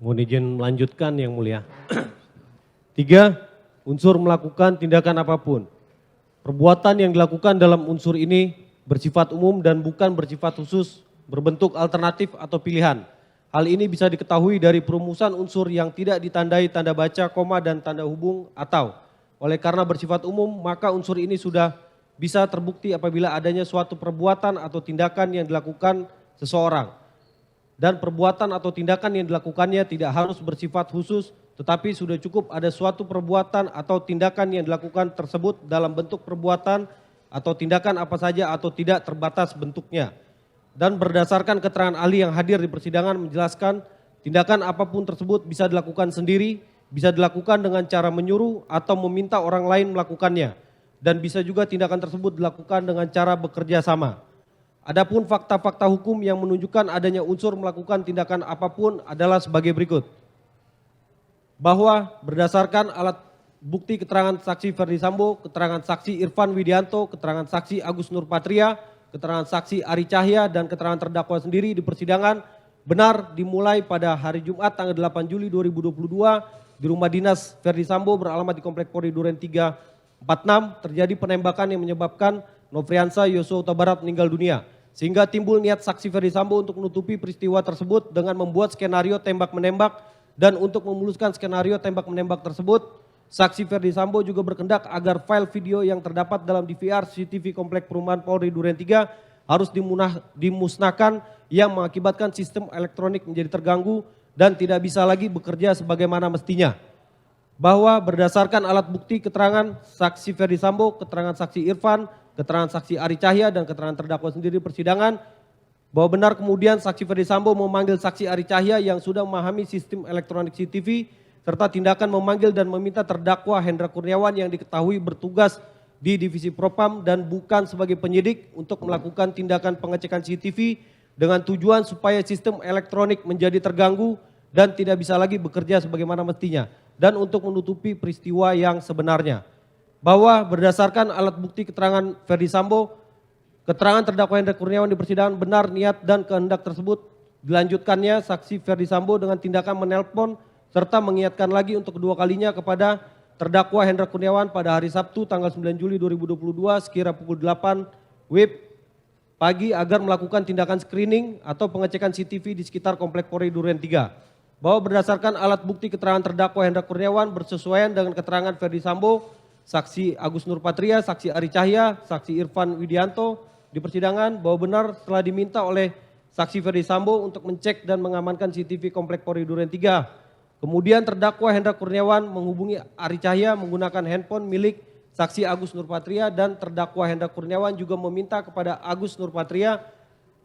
Mohon izin melanjutkan Yang Mulia. 3. Unsur melakukan tindakan apapun. Perbuatan yang dilakukan dalam unsur ini bersifat umum dan bukan bersifat khusus, berbentuk alternatif atau pilihan. Hal ini bisa diketahui dari perumusan unsur yang tidak ditandai tanda baca, koma, dan tanda hubung atau. Oleh karena bersifat umum, maka unsur ini sudah bisa terbukti apabila adanya suatu perbuatan atau tindakan yang dilakukan seseorang. Dan perbuatan atau tindakan yang dilakukannya tidak harus bersifat khusus, tetapi sudah cukup ada suatu perbuatan atau tindakan yang dilakukan tersebut dalam bentuk perbuatan atau tindakan apa saja atau tidak terbatas bentuknya. Dan berdasarkan keterangan ahli yang hadir di persidangan menjelaskan tindakan apapun tersebut bisa dilakukan sendiri, bisa dilakukan dengan cara menyuruh atau meminta orang lain melakukannya, dan bisa juga tindakan tersebut dilakukan dengan cara bekerja sama. Adapun fakta-fakta hukum yang menunjukkan adanya unsur melakukan tindakan apapun adalah sebagai berikut. Bahwa berdasarkan alat bukti keterangan saksi Ferdi Sambo, keterangan saksi Irfan Widianto, keterangan saksi Agus Nurpatria, keterangan saksi Ari Cahya, dan keterangan terdakwa sendiri di persidangan benar dimulai pada hari Jumat tanggal 8 Juli 2022 di rumah dinas Ferdi Sambo beralamat di Kompleks Polri Duren 346 terjadi penembakan yang menyebabkan Nofriansah Yosua Huta Barat meninggal dunia. Sehingga timbul niat saksi Ferdi Sambo untuk menutupi peristiwa tersebut dengan membuat skenario tembak-menembak, dan untuk memuluskan skenario tembak-menembak tersebut, Saksi Ferdi Sambo juga berkendak agar file video yang terdapat dalam DVR CCTV Komplek Perumahan Polri Duren 3 harus dimusnahkan yang mengakibatkan sistem elektronik menjadi terganggu dan tidak bisa lagi bekerja sebagaimana mestinya. Bahwa berdasarkan alat bukti keterangan saksi Ferdi Sambo, keterangan saksi Irfan, keterangan saksi Ari Cahya dan keterangan terdakwa sendiri di persidangan, bahwa benar kemudian saksi Ferdi Sambo memanggil saksi Ari Cahya yang sudah memahami sistem elektronik CCTV serta tindakan memanggil dan meminta terdakwa Hendra Kurniawan yang diketahui bertugas di Divisi Propam dan bukan sebagai penyidik untuk melakukan tindakan pengecekan CCTV dengan tujuan supaya sistem elektronik menjadi terganggu dan tidak bisa lagi bekerja sebagaimana mestinya dan untuk menutupi peristiwa yang sebenarnya. Bahwa berdasarkan alat bukti keterangan Ferdi Sambo, keterangan terdakwa Hendra Kurniawan di persidangan benar niat dan kehendak tersebut dilanjutkannya saksi Ferdi Sambo dengan tindakan menelpon serta mengingatkan lagi untuk kedua kalinya kepada terdakwa Hendra Kurniawan pada hari Sabtu tanggal 9 Juli 2022 sekira pukul 8 WIB pagi agar melakukan tindakan screening atau pengecekan CCTV di sekitar Komplek Polri Duren 3. Bahwa berdasarkan alat bukti keterangan terdakwa Hendra Kurniawan bersesuaian dengan keterangan Ferdi Sambo, saksi Agus Nurpatria, saksi Ari Cahya, saksi Irfan Widianto di persidangan bahwa benar telah diminta oleh saksi Ferdi Sambo untuk mencek dan mengamankan CCTV Komplek Polri Duren 3. Kemudian terdakwa Hendra Kurniawan menghubungi Ari Cahya menggunakan handphone milik saksi Agus Nurpatria dan terdakwa Hendra Kurniawan juga meminta kepada Agus Nurpatria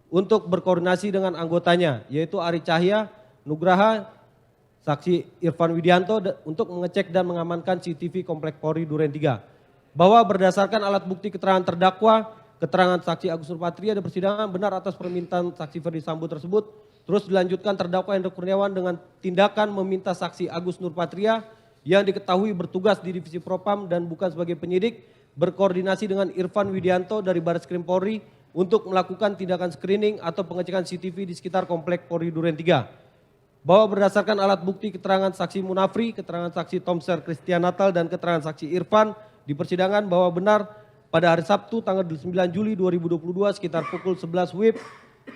untuk berkoordinasi dengan anggotanya yaitu Ari Cahya, Nugraha, saksi Irfan Widianto untuk mengecek dan mengamankan CCTV Komplek Polri Duren 3. Bahwa berdasarkan alat bukti keterangan terdakwa, keterangan saksi Agus Nurpatria di persidangan benar atas permintaan saksi Ferdi Sambo tersebut. Terus dilanjutkan terdakwa Hendra Kurniawan dengan tindakan meminta saksi Agus Nurpatria yang diketahui bertugas di Divisi Propam dan bukan sebagai penyidik berkoordinasi dengan Irfan Widianto dari Barreskrim Polri untuk melakukan tindakan screening atau pengecekan CCTV di sekitar Komplek Polri Duren 3. Bahwa berdasarkan alat bukti keterangan saksi Munafri, keterangan saksi Tomser Christian Natal dan keterangan saksi Irfan di persidangan bahwa benar pada hari Sabtu tanggal 9 Juli 2022 sekitar pukul 11 WIB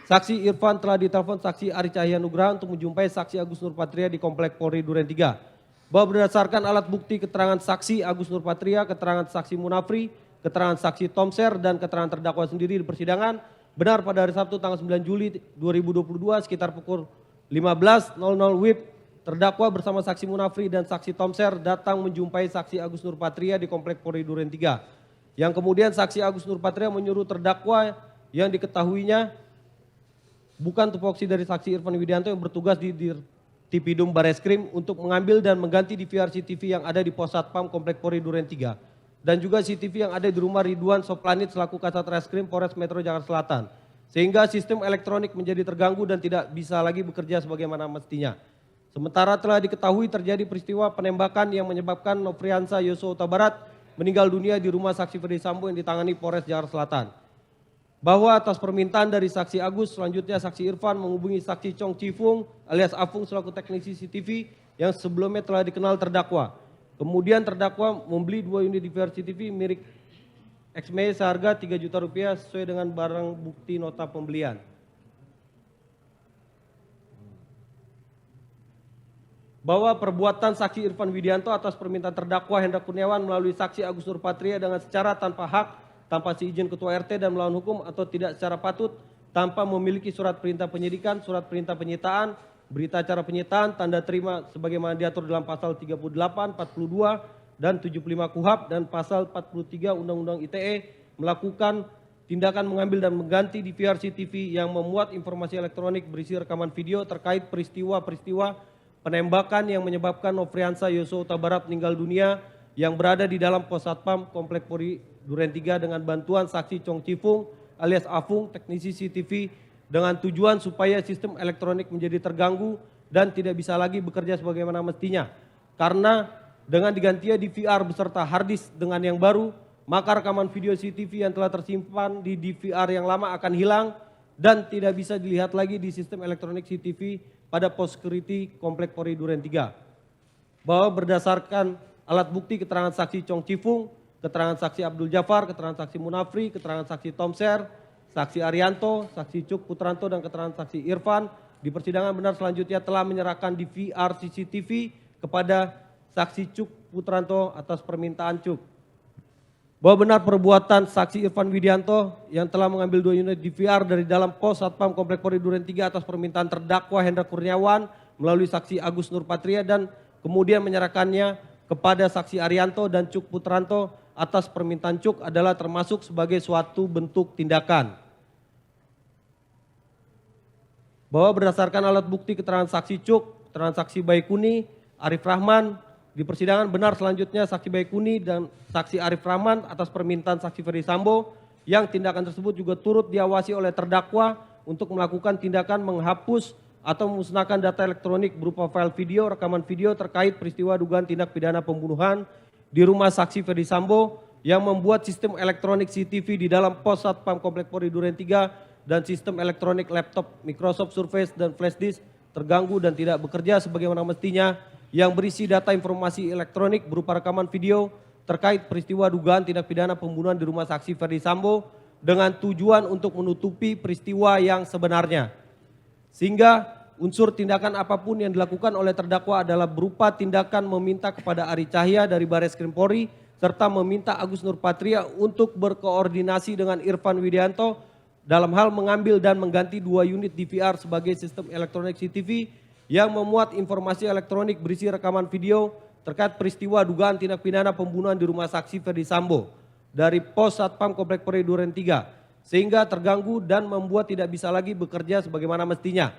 saksi Irfan telah ditelepon saksi Ari Cahya Nugraha untuk menjumpai saksi Agus Nurpatria di Komplek Polri Duren 3. Bahwa berdasarkan alat bukti keterangan saksi Agus Nurpatria, keterangan saksi Munafri, keterangan saksi Tomser dan keterangan terdakwa sendiri di persidangan benar pada hari Sabtu tanggal 9 Juli 2022 sekitar pukul 15.00 WIB terdakwa bersama saksi Munafri dan saksi Tomser datang menjumpai saksi Agus Nurpatria di Komplek Polri Duren 3. Yang kemudian saksi Agus Nurpatria menyuruh terdakwa yang diketahuinya bukan tupoksi dari saksi Irfan Widianto yang bertugas di Tipidum Barreskrim untuk mengambil dan mengganti DVR CCTV yang ada di Pos Satpam Komplek Polri Duren 3 dan juga CCTV yang ada di rumah Ridwan Soplanit selaku Kasat Reskrim Polres Metro Jakarta Selatan sehingga sistem elektronik menjadi terganggu dan tidak bisa lagi bekerja sebagaimana mestinya. Sementara telah diketahui terjadi peristiwa penembakan yang menyebabkan Nofriansa Yosua Huta Barat meninggal dunia di rumah saksi Ferdi Sambo yang ditangani Polres Jakarta Selatan. Bahwa atas permintaan dari saksi Agus, selanjutnya saksi Irfan menghubungi saksi Chong Chifung alias Afung selaku teknisi CCTV yang sebelumnya telah dikenal terdakwa. Kemudian terdakwa membeli 2 unit DVR CCTV milik XME seharga 3 juta rupiah sesuai dengan barang bukti nota pembelian. Bahwa perbuatan saksi Irfan Widianto atas permintaan terdakwa Hendra Kurniawan melalui saksi Agus Nurpatria dengan secara tanpa hak, tanpa seizin ketua RT dan melawan hukum atau tidak secara patut, tanpa memiliki surat perintah penyidikan, surat perintah penyitaan, berita acara penyitaan, tanda terima sebagaimana diatur dalam pasal 38, 42, dan 75 KUHP dan pasal 43 Undang-Undang ITE melakukan tindakan mengambil dan mengganti DVR CCTV yang memuat informasi elektronik berisi rekaman video terkait peristiwa-peristiwa penembakan yang menyebabkan Nofriansa Yosua Huta Barat meninggal dunia yang berada di dalam Pos Satpam Komplek Polri Duren 3 dengan bantuan saksi Chong Chifung alias Afung teknisi CCTV dengan tujuan supaya sistem elektronik menjadi terganggu dan tidak bisa lagi bekerja sebagaimana mestinya. Karena dengan digantinya DVR beserta harddisk dengan yang baru, maka rekaman video CCTV yang telah tersimpan di DVR yang lama akan hilang dan tidak bisa dilihat lagi di sistem elektronik CCTV pada pos security Komplek Polri Duren 3. Bahwa berdasarkan alat bukti keterangan saksi Chong Chifung, keterangan saksi Abdul Jafar, keterangan saksi Munafri, keterangan saksi Tomser, saksi Arianto, saksi Cuk Putranto dan keterangan saksi Irfan di persidangan benar selanjutnya telah menyerahkan DVR CCTV kepada saksi Cuk Putranto atas permintaan Cuk. Bahwa benar perbuatan saksi Irfan Widianto yang telah mengambil 2 unit DVR dari dalam pos Satpam Komplek Polri Duren 3 atas permintaan terdakwa Hendra Kurniawan melalui saksi Agus Nurpatria dan kemudian menyerahkannya kepada saksi Arianto dan Cuk Putranto atas permintaan Cuk adalah termasuk sebagai suatu bentuk tindakan. Bahwa berdasarkan alat bukti keterangan saksi Cuk, keterangan saksi Baikuni, Arif Rahman, di persidangan benar selanjutnya saksi Baikuni dan saksi Arif Rahman atas permintaan saksi Ferdi Sambo yang tindakan tersebut juga turut diawasi oleh terdakwa untuk melakukan tindakan menghapus atau memusnahkan data elektronik berupa file video, rekaman video terkait peristiwa dugaan tindak pidana pembunuhan di rumah saksi Ferdi Sambo yang membuat sistem elektronik CCTV di dalam pos Satpam Komplek Polri Duren 3 dan sistem elektronik laptop Microsoft Surface dan flash disk terganggu dan tidak bekerja sebagaimana mestinya yang berisi data informasi elektronik berupa rekaman video terkait peristiwa dugaan tindak pidana pembunuhan di rumah saksi Ferdi Sambo dengan tujuan untuk menutupi peristiwa yang sebenarnya. Sehingga unsur tindakan apapun yang dilakukan oleh terdakwa adalah berupa tindakan meminta kepada Ari Cahya dari Barreskrim Polri serta meminta Agus Nurpatria untuk berkoordinasi dengan Irfan Widianto dalam hal mengambil dan mengganti 2 unit DVR sebagai sistem elektronik CCTV yang memuat informasi elektronik berisi rekaman video terkait peristiwa dugaan tindak pidana pembunuhan di rumah saksi Ferdi Sambo dari pos Satpam Komplek Polri Duren 3 sehingga terganggu dan membuat tidak bisa lagi bekerja sebagaimana mestinya.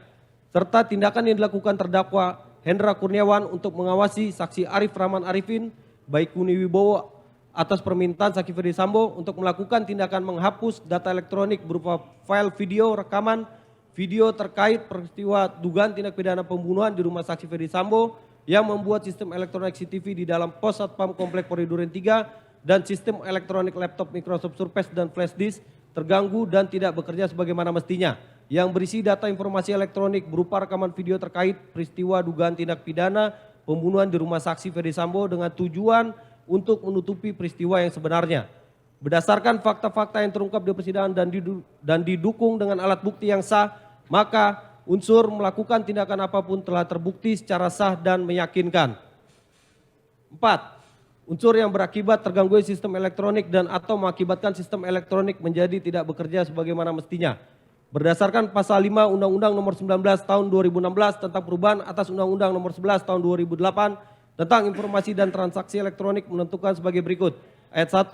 Serta tindakan yang dilakukan terdakwa Hendra Kurniawan untuk mengawasi saksi Arif Rahman Arifin, Baikuni Wibowo atas permintaan saksi Ferdi Sambo untuk melakukan tindakan menghapus data elektronik berupa file video, rekaman video terkait peristiwa dugaan tindak pidana pembunuhan di rumah saksi Ferdi Sambo yang membuat sistem elektronik CCTV di dalam pos Satpam Komplek Polri Duren 3 dan sistem elektronik laptop Microsoft Surface dan flash disk terganggu dan tidak bekerja sebagaimana mestinya yang berisi data informasi elektronik berupa rekaman video terkait peristiwa dugaan tindak pidana pembunuhan di rumah saksi Ferdi Sambo dengan tujuan untuk menutupi peristiwa yang sebenarnya. Berdasarkan fakta-fakta yang terungkap di persidangan dan didukung dengan alat bukti yang sah, maka unsur melakukan tindakan apapun telah terbukti secara sah dan meyakinkan. 4. Unsur yang berakibat terganggu sistem elektronik dan atau mengakibatkan sistem elektronik menjadi tidak bekerja sebagaimana mestinya. Berdasarkan pasal 5 Undang-Undang Nomor 19 Tahun 2016 tentang perubahan atas Undang-Undang Nomor 11 Tahun 2008 tentang informasi dan transaksi elektronik menentukan sebagai berikut. Ayat 1.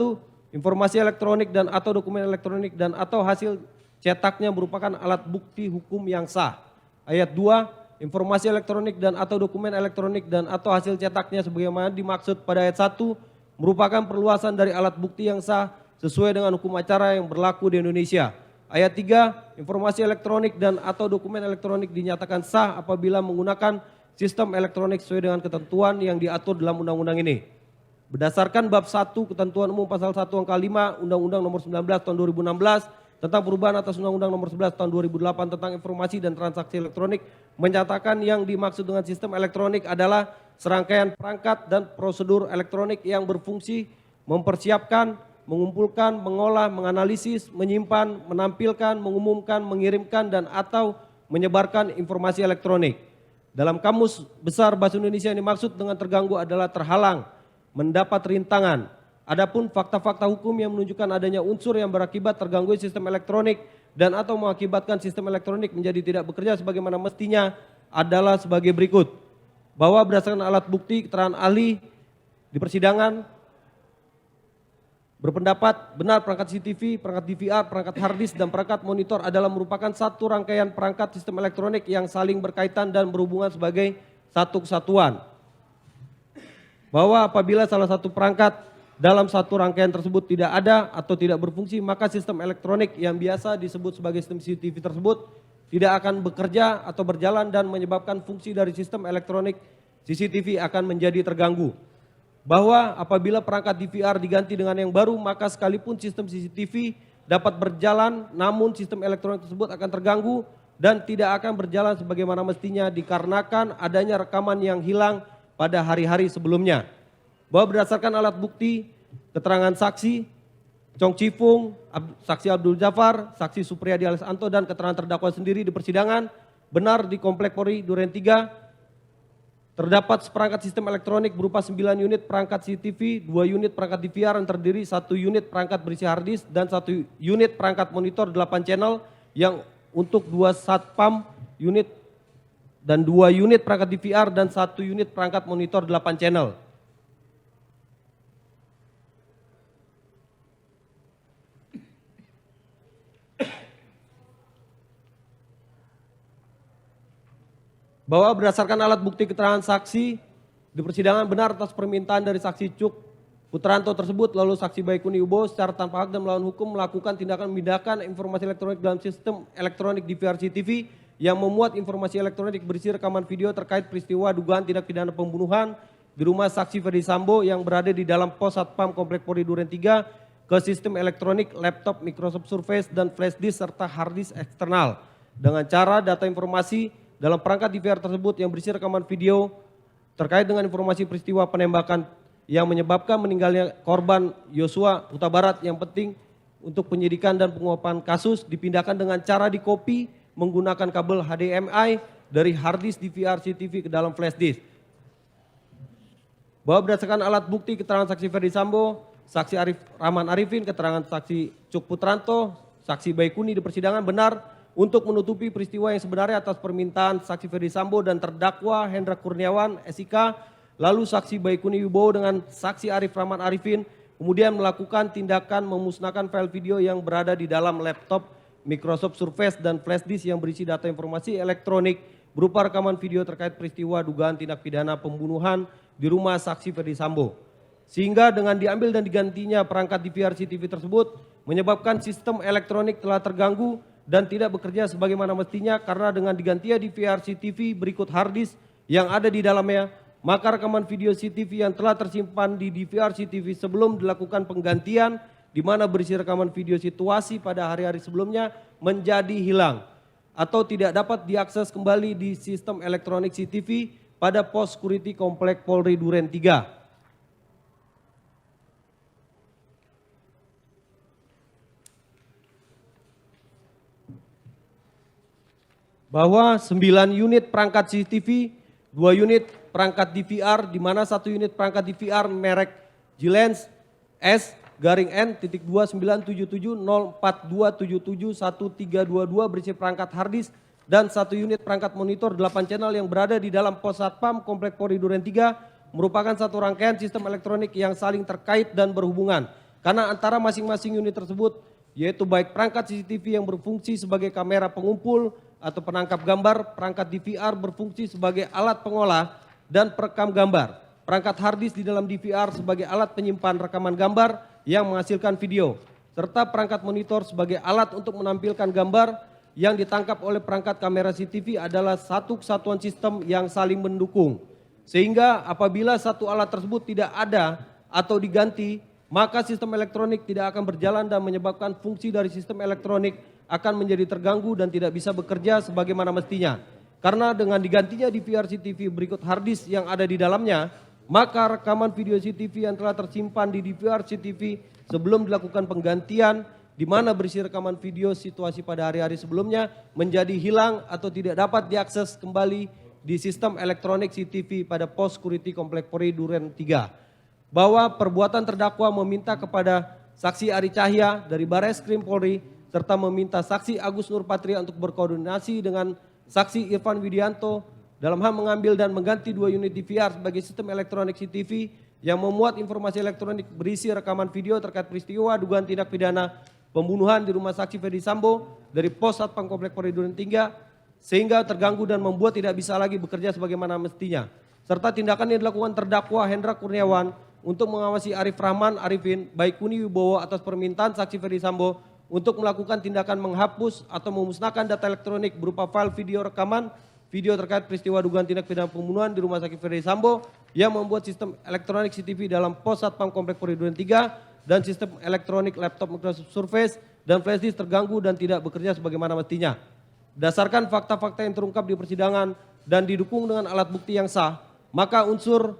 Informasi elektronik dan atau dokumen elektronik dan atau hasil cetaknya merupakan alat bukti hukum yang sah. Ayat 2. Informasi elektronik dan atau dokumen elektronik dan atau hasil cetaknya sebagaimana dimaksud pada ayat 1 merupakan perluasan dari alat bukti yang sah sesuai dengan hukum acara yang berlaku di Indonesia. Ayat 3. Informasi elektronik dan atau dokumen elektronik dinyatakan sah apabila menggunakan sistem elektronik sesuai dengan ketentuan yang diatur dalam undang-undang ini. Berdasarkan bab 1 ketentuan umum pasal 1 angka 5 Undang-Undang Nomor 19 Tahun 2016 tentang perubahan atas Undang-Undang Nomor 11 Tahun 2008 tentang informasi dan transaksi elektronik menyatakan yang dimaksud dengan sistem elektronik adalah serangkaian perangkat dan prosedur elektronik yang berfungsi mempersiapkan, mengumpulkan, mengolah, menganalisis, menyimpan, menampilkan, mengumumkan, mengirimkan dan atau menyebarkan informasi elektronik. Dalam Kamus Besar Bahasa Indonesia yang dimaksud dengan terganggu adalah terhalang, mendapat rintangan. Adapun fakta-fakta hukum yang menunjukkan adanya unsur yang berakibat terganggu sistem elektronik dan atau mengakibatkan sistem elektronik menjadi tidak bekerja sebagaimana mestinya adalah sebagai berikut. Bahwa berdasarkan alat bukti keterangan ahli di persidangan berpendapat benar perangkat CCTV, perangkat DVR, perangkat hard disk dan perangkat monitor adalah merupakan satu rangkaian perangkat sistem elektronik yang saling berkaitan dan berhubungan sebagai satu kesatuan. Bahwa apabila salah satu perangkat dalam satu rangkaian tersebut tidak ada atau tidak berfungsi, maka sistem elektronik yang biasa disebut sebagai sistem CCTV tersebut tidak akan bekerja atau berjalan dan menyebabkan fungsi dari sistem elektronik CCTV akan menjadi terganggu. Bahwa apabila perangkat DVR diganti dengan yang baru, maka sekalipun sistem CCTV dapat berjalan, namun sistem elektronik tersebut akan terganggu dan tidak akan berjalan sebagaimana mestinya dikarenakan adanya rekaman yang hilang pada hari-hari sebelumnya. Bahwa berdasarkan alat bukti, keterangan saksi, Chong Chifung, saksi Abdul Jafar, saksi Supriyadi alias Anto dan keterangan terdakwa sendiri di persidangan, benar di Komplek Polri Duren 3, Terdapat seperangkat sistem elektronik berupa 9 unit perangkat CCTV, 2 unit perangkat DVR yang terdiri 1 unit perangkat berisi hard disk dan 1 unit perangkat monitor 8 channel yang untuk 2 satpam unit dan 2 unit perangkat DVR dan 1 unit perangkat monitor 8 channel. Bahwa berdasarkan alat bukti keterangan saksi di persidangan benar atas permintaan dari saksi Cuk Putranto tersebut, lalu saksi Baikuni Ubo secara tanpa hak dan melawan hukum melakukan tindakan memindahkan informasi elektronik dalam sistem elektronik DVR CCTV yang memuat informasi elektronik berisi rekaman video terkait peristiwa dugaan tindak pidana pembunuhan di rumah saksi Ferdi Sambo yang berada di dalam pos Satpam Komplek Polri Duren 3 ke sistem elektronik, laptop, Microsoft Surface dan flash disk serta hard disk eksternal dengan cara data informasi dalam perangkat DVR tersebut yang berisi rekaman video terkait dengan informasi peristiwa penembakan yang menyebabkan meninggalnya korban Yosua Huta Barat yang penting untuk penyidikan dan penguapan kasus dipindahkan dengan cara dikopi menggunakan kabel HDMI dari hard disk DVR CCTV ke dalam flash disk. Bahwa berdasarkan alat bukti keterangan saksi Ferdi Sambo, saksi Rahman Arifin, keterangan saksi Cuk Putranto, saksi Baikuni di persidangan benar untuk menutupi peristiwa yang sebenarnya atas permintaan saksi Ferdi Sambo dan terdakwa Hendra Kurniawan SIK, lalu saksi Baikuni Wibowo dengan saksi Rahman Arifin kemudian melakukan tindakan memusnahkan file video yang berada di dalam laptop, Microsoft Surface dan flash disk yang berisi data informasi elektronik berupa rekaman video terkait peristiwa dugaan tindak pidana pembunuhan di rumah saksi Ferdi Sambo. Sehingga dengan diambil dan digantinya perangkat DVR CCTV tersebut menyebabkan sistem elektronik telah terganggu dan tidak bekerja sebagaimana mestinya karena dengan digantinya DVR CCTV berikut hard disk yang ada di dalamnya, maka rekaman video CCTV yang telah tersimpan di DVR CCTV sebelum dilakukan penggantian di mana berisi rekaman video situasi pada hari-hari sebelumnya menjadi hilang atau tidak dapat diakses kembali di sistem elektronik CCTV pada pos security Komplek Polri Duren 3. Bahwa 9 unit perangkat CCTV, 2 unit perangkat DVR, di mana 1 unit perangkat DVR merek Gilens S/N-297704277132 berisi perangkat hard disk dan 1 unit perangkat monitor 8 channel yang berada di dalam pos Satpam Komplek Polri Duren 3 merupakan satu rangkaian sistem elektronik yang saling terkait dan berhubungan. Karena antara masing-masing unit tersebut yaitu baik perangkat CCTV yang berfungsi sebagai kamera pengumpul atau penangkap gambar, perangkat DVR berfungsi sebagai alat pengolah dan perekam gambar, perangkat hard disk di dalam DVR sebagai alat penyimpan rekaman gambar yang menghasilkan video, serta perangkat monitor sebagai alat untuk menampilkan gambar yang ditangkap oleh perangkat kamera CCTV adalah satu kesatuan sistem yang saling mendukung. Sehingga apabila satu alat tersebut tidak ada atau diganti, maka sistem elektronik tidak akan berjalan dan menyebabkan fungsi dari sistem elektronik akan menjadi terganggu dan tidak bisa bekerja sebagaimana mestinya. Karena dengan digantinya DVR CCTV berikut hard disk yang ada di dalamnya, maka rekaman video CCTV yang telah tersimpan di DVR CCTV sebelum dilakukan penggantian di mana berisi rekaman video situasi pada hari-hari sebelumnya menjadi hilang atau tidak dapat diakses kembali di sistem elektronik CCTV pada pos security Komplek Polri Duren 3. Bahwa perbuatan terdakwa meminta kepada saksi Ari Cahya dari Barreskrim Polri serta meminta saksi Agus Nurpatria untuk berkoordinasi dengan saksi Irfan Widianto dalam hal mengambil dan mengganti 2 unit DVR sebagai sistem elektronik CCTV yang memuat informasi elektronik berisi rekaman video terkait peristiwa dugaan tindak pidana pembunuhan di rumah saksi Ferdi Sambo dari pos Satpam Komplek Polri Duren 3 sehingga terganggu dan membuat tidak bisa lagi bekerja sebagaimana mestinya. Serta tindakan yang dilakukan terdakwa Hendra Kurniawan untuk mengawasi Rahman Arifin Baikuni Wibowo atas permintaan saksi Ferdi Sambo untuk melakukan tindakan menghapus atau memusnahkan data elektronik berupa file video rekaman video terkait peristiwa dugaan tindak pidana pembunuhan di rumah sakit Ferdi Sambo yang membuat sistem elektronik CCTV dalam pos Satpam Komplek Polri Duren 3 dan sistem elektronik laptop Microsoft Surface dan flash disk terganggu dan tidak bekerja sebagaimana mestinya. Berdasarkan fakta-fakta yang terungkap di persidangan dan didukung dengan alat bukti yang sah, maka unsur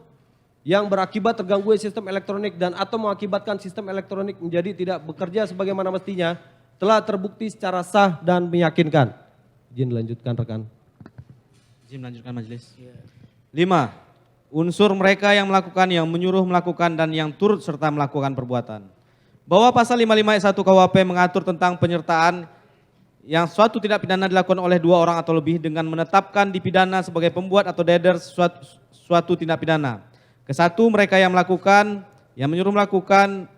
yang berakibat terganggu sistem elektronik dan atau mengakibatkan sistem elektronik menjadi tidak bekerja sebagaimana mestinya telah terbukti secara sah dan meyakinkan. Izin dilanjutkan rekan. Izin melanjutkan majelis. 5. unsur mereka yang melakukan, yang menyuruh melakukan, dan yang turut serta melakukan perbuatan. Bahwa pasal 55 ayat 1 KUHP mengatur tentang penyertaan yang suatu tindak pidana dilakukan oleh dua orang atau lebih dengan menetapkan dipidana sebagai pembuat atau dader suatu tindak pidana. Kesatu, mereka yang melakukan, yang menyuruh melakukan,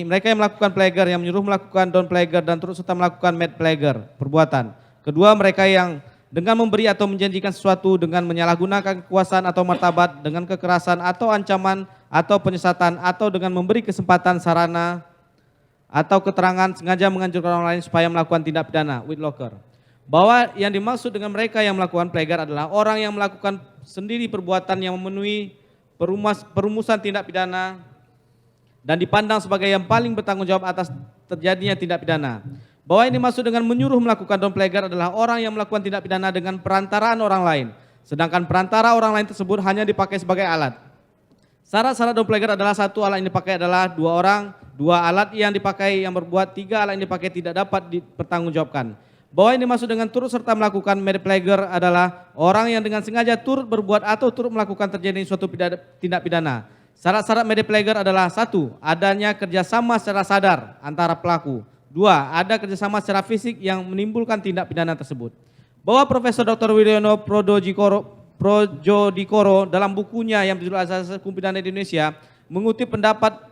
mereka yang melakukan plagiar, yang menyuruh melakukan down plagiar dan turut serta melakukan made plagiar, perbuatan. Kedua, mereka yang dengan memberi atau menjanjikan sesuatu dengan menyalahgunakan kekuasaan atau martabat dengan kekerasan atau ancaman atau penyesatan atau dengan memberi kesempatan sarana atau keterangan sengaja menganjurkan orang lain supaya melakukan tindak pidana, Whitlocker. Bahwa yang dimaksud dengan mereka yang melakukan plagiar adalah orang yang melakukan sendiri perbuatan yang memenuhi perumusan tindak pidana dan dipandang sebagai yang paling bertanggung jawab atas terjadinya tindak pidana. Bahwa yang dimaksud dengan menyuruh melakukan down plagiar adalah orang yang melakukan tindak pidana dengan perantaraan orang lain, sedangkan perantara orang lain tersebut hanya dipakai sebagai alat. Syarat-syarat down plagiar adalah satu, alat yang dipakai adalah dua orang, dua alat yang dipakai yang berbuat, tiga alat yang dipakai tidak dapat dipertanggungjawabkan. Bahwa yang dimaksud dengan turut serta melakukan made plagiar adalah orang yang dengan sengaja turut berbuat atau turut melakukan terjadi suatu tindak pidana. Syarat-syarat made plagiar adalah satu, adanya kerjasama secara sadar antara pelaku. Dua, ada kerjasama secara fisik yang menimbulkan tindak pidana tersebut. Bahwa Profesor Dr. Wiryono Projodikoro dalam bukunya yang berjudul Asas Hukum Pidana di Indonesia mengutip pendapat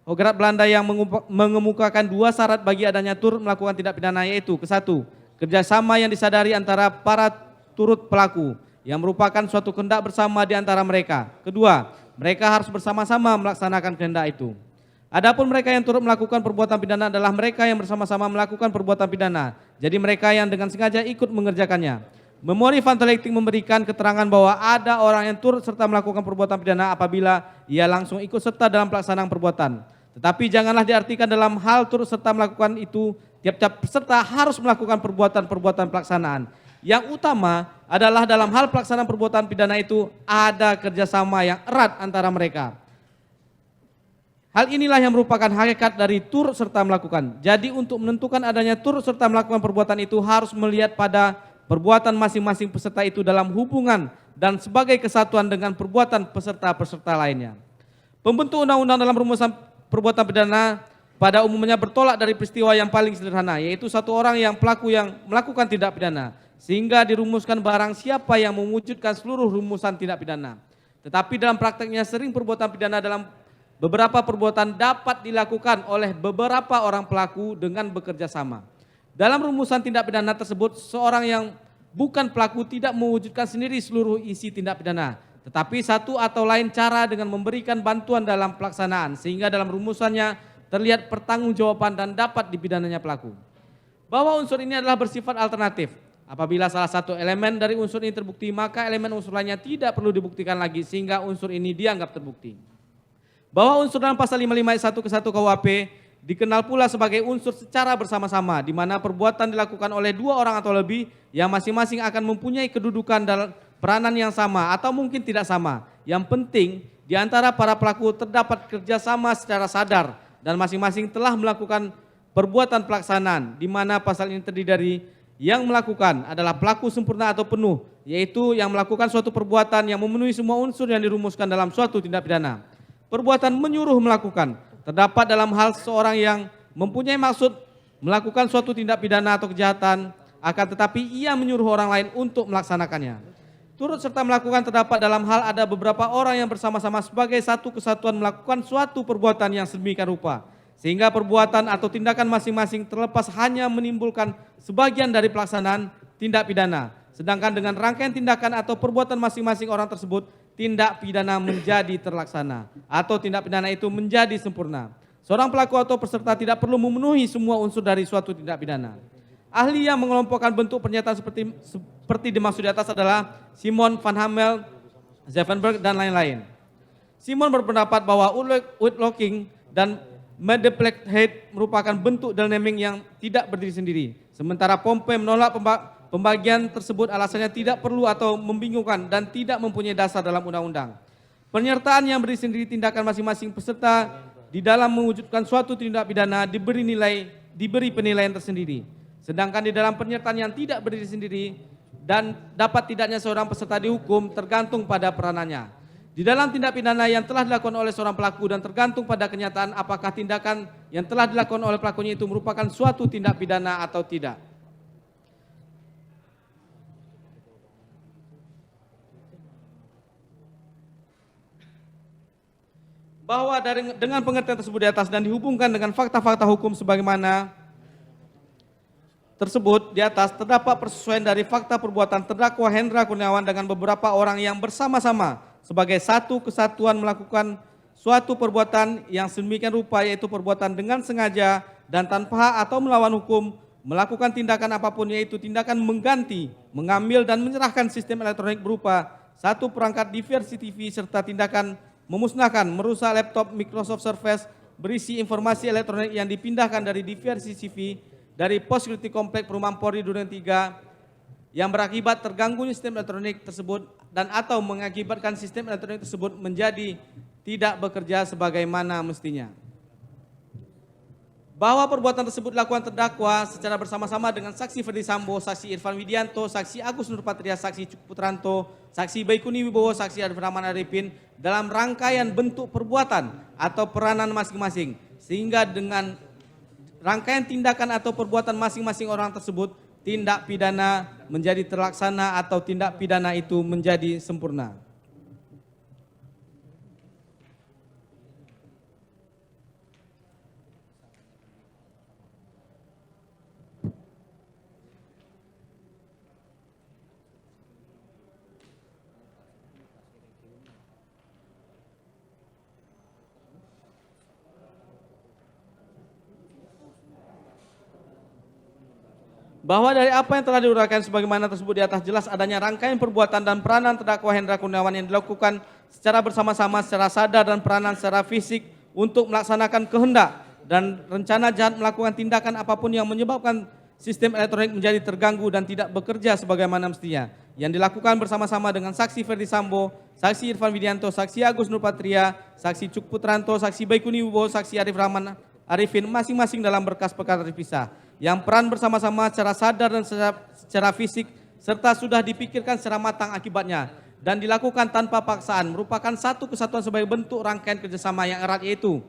Hoggaard Belanda yang mengemukakan dua syarat bagi adanya turut melakukan tindak pidana, yaitu kesatu, kerjasama yang disadari antara para turut pelaku yang merupakan suatu kehendak bersama di antara mereka. Kedua, mereka harus bersama-sama melaksanakan kehendak itu. Adapun mereka yang turut melakukan perbuatan pidana adalah mereka yang bersama-sama melakukan perbuatan pidana. Jadi mereka yang dengan sengaja ikut mengerjakannya. Memori Van Telechting memberikan keterangan bahwa ada orang yang turut serta melakukan perbuatan pidana apabila ia langsung ikut serta dalam pelaksanaan perbuatan. Tetapi janganlah diartikan dalam hal turut serta melakukan itu tiap-tiap peserta harus melakukan perbuatan-perbuatan pelaksanaan. Yang utama adalah dalam hal pelaksanaan perbuatan pidana itu ada kerjasama yang erat antara mereka. Hal inilah yang merupakan hakikat dari turut serta melakukan. Jadi untuk menentukan adanya turut serta melakukan perbuatan itu harus melihat pada perbuatan masing-masing peserta itu dalam hubungan dan sebagai kesatuan dengan perbuatan peserta-peserta lainnya. Pembentuk undang-undang dalam rumusan perbuatan pidana pada umumnya bertolak dari peristiwa yang paling sederhana, yaitu satu orang yang pelaku yang melakukan tindak pidana, sehingga dirumuskan barang siapa yang mewujudkan seluruh rumusan tindak pidana. Tetapi dalam prakteknya sering perbuatan pidana dalam beberapa perbuatan dapat dilakukan oleh beberapa orang pelaku dengan bekerja sama. Dalam rumusan tindak pidana tersebut, seorang yang bukan pelaku tidak mewujudkan sendiri seluruh isi tindak pidana, tetapi satu atau lain cara dengan memberikan bantuan dalam pelaksanaan, sehingga dalam rumusannya terlihat pertanggungjawaban dan dapat dipidananya pelaku. Bahwa unsur ini adalah bersifat alternatif. Apabila salah satu elemen dari unsur ini terbukti, maka elemen unsur lainnya tidak perlu dibuktikan lagi, sehingga unsur ini dianggap terbukti. Bahwa unsur dalam pasal 55 ayat 1 ke 1 KUHP dikenal pula sebagai unsur secara bersama-sama, di mana perbuatan dilakukan oleh dua orang atau lebih yang masing-masing akan mempunyai kedudukan dalam peranan yang sama atau mungkin tidak sama. Yang penting di antara para pelaku terdapat kerjasama secara sadar dan masing-masing telah melakukan perbuatan pelaksanaan, di mana pasal ini terdiri dari yang melakukan adalah pelaku sempurna atau penuh, yaitu yang melakukan suatu perbuatan yang memenuhi semua unsur yang dirumuskan dalam suatu tindak pidana. Perbuatan menyuruh melakukan terdapat dalam hal seseorang yang mempunyai maksud melakukan suatu tindak pidana atau kejahatan, akan tetapi ia menyuruh orang lain untuk melaksanakannya. Turut serta melakukan terdapat dalam hal ada beberapa orang yang bersama-sama sebagai satu kesatuan melakukan suatu perbuatan yang sedemikian rupa, sehingga perbuatan atau tindakan masing-masing terlepas hanya menimbulkan sebagian dari pelaksanaan tindak pidana. Sedangkan dengan rangkaian tindakan atau perbuatan masing-masing orang tersebut, tindak pidana menjadi terlaksana atau tindak pidana itu menjadi sempurna. Seorang pelaku atau peserta tidak perlu memenuhi semua unsur dari suatu tindak pidana. Ahli yang mengelompokkan bentuk pernyataan seperti dimaksud di atas adalah Simon van Hamel, Zevenberg, dan lain-lain. Simon berpendapat bahwa Whitlocking dan Medeplecthead merupakan bentuk dalnaming yang tidak berdiri sendiri. Sementara Pompey menolak pembagian tersebut alasannya tidak perlu atau membingungkan dan tidak mempunyai dasar dalam undang-undang. Penyertaan yang berdiri sendiri tindakan masing-masing peserta di dalam mewujudkan suatu tindak pidana diberi penilaian tersendiri. Sedangkan di dalam penyertaan yang tidak berdiri sendiri dan dapat tidaknya seorang peserta dihukum tergantung pada peranannya. Di dalam tindak pidana yang telah dilakukan oleh seorang pelaku dan tergantung pada kenyataan apakah tindakan yang telah dilakukan oleh pelakunya itu merupakan suatu tindak pidana atau tidak. Bahwa dengan pengertian tersebut di atas dan dihubungkan dengan fakta-fakta hukum sebagaimana tersebut di atas, terdapat persesuaian dari fakta perbuatan terdakwa Hendra Kurniawan dengan beberapa orang yang bersama-sama sebagai satu kesatuan melakukan suatu perbuatan yang sedemikian rupa, yaitu perbuatan dengan sengaja dan tanpa hak atau melawan hukum, melakukan tindakan apapun, yaitu tindakan mengganti, mengambil dan menyerahkan sistem elektronik berupa satu perangkat diversi TV serta tindakan memusnahkan, merusak laptop Microsoft Surface berisi informasi elektronik yang dipindahkan dari diversi CV dari pos security komplek Perumahan Polri Duren 3 yang berakibat terganggunya sistem elektronik tersebut dan atau mengakibatkan sistem elektronik tersebut menjadi tidak bekerja sebagaimana mestinya. Bahwa perbuatan tersebut dilakukan terdakwa secara bersama-sama dengan saksi Ferdi Sambo, saksi Irfan Widianto, saksi Agus Nurpatria, saksi Cuk Putranto, saksi Baikuni Wibowo, saksi Arif Rahman Arifin dalam rangkaian bentuk perbuatan atau peranan masing-masing, sehingga dengan rangkaian tindakan atau perbuatan masing-masing orang tersebut tindak pidana menjadi terlaksana atau tindak pidana itu menjadi sempurna. Bahwa dari apa yang telah diuraikan sebagaimana tersebut di atas, jelas adanya rangkaian perbuatan dan peranan terdakwa Hendra Kurniawan yang dilakukan secara bersama-sama, secara sadar dan peranan secara fisik untuk melaksanakan kehendak dan rencana jahat melakukan tindakan apapun yang menyebabkan sistem elektronik menjadi terganggu dan tidak bekerja sebagaimana mestinya, yang dilakukan bersama-sama dengan saksi Ferdi Sambo, saksi Irfan Widianto, saksi Agus Nurpatria, saksi Cuk Putranto, saksi Baikuni Wibowo, saksi Arif Rahman Arifin masing-masing dalam berkas perkara terpisah, yang peran bersama-sama secara sadar dan secara fisik serta sudah dipikirkan secara matang akibatnya dan dilakukan tanpa paksaan, merupakan satu kesatuan sebagai bentuk rangkaian kerjasama yang erat, yaitu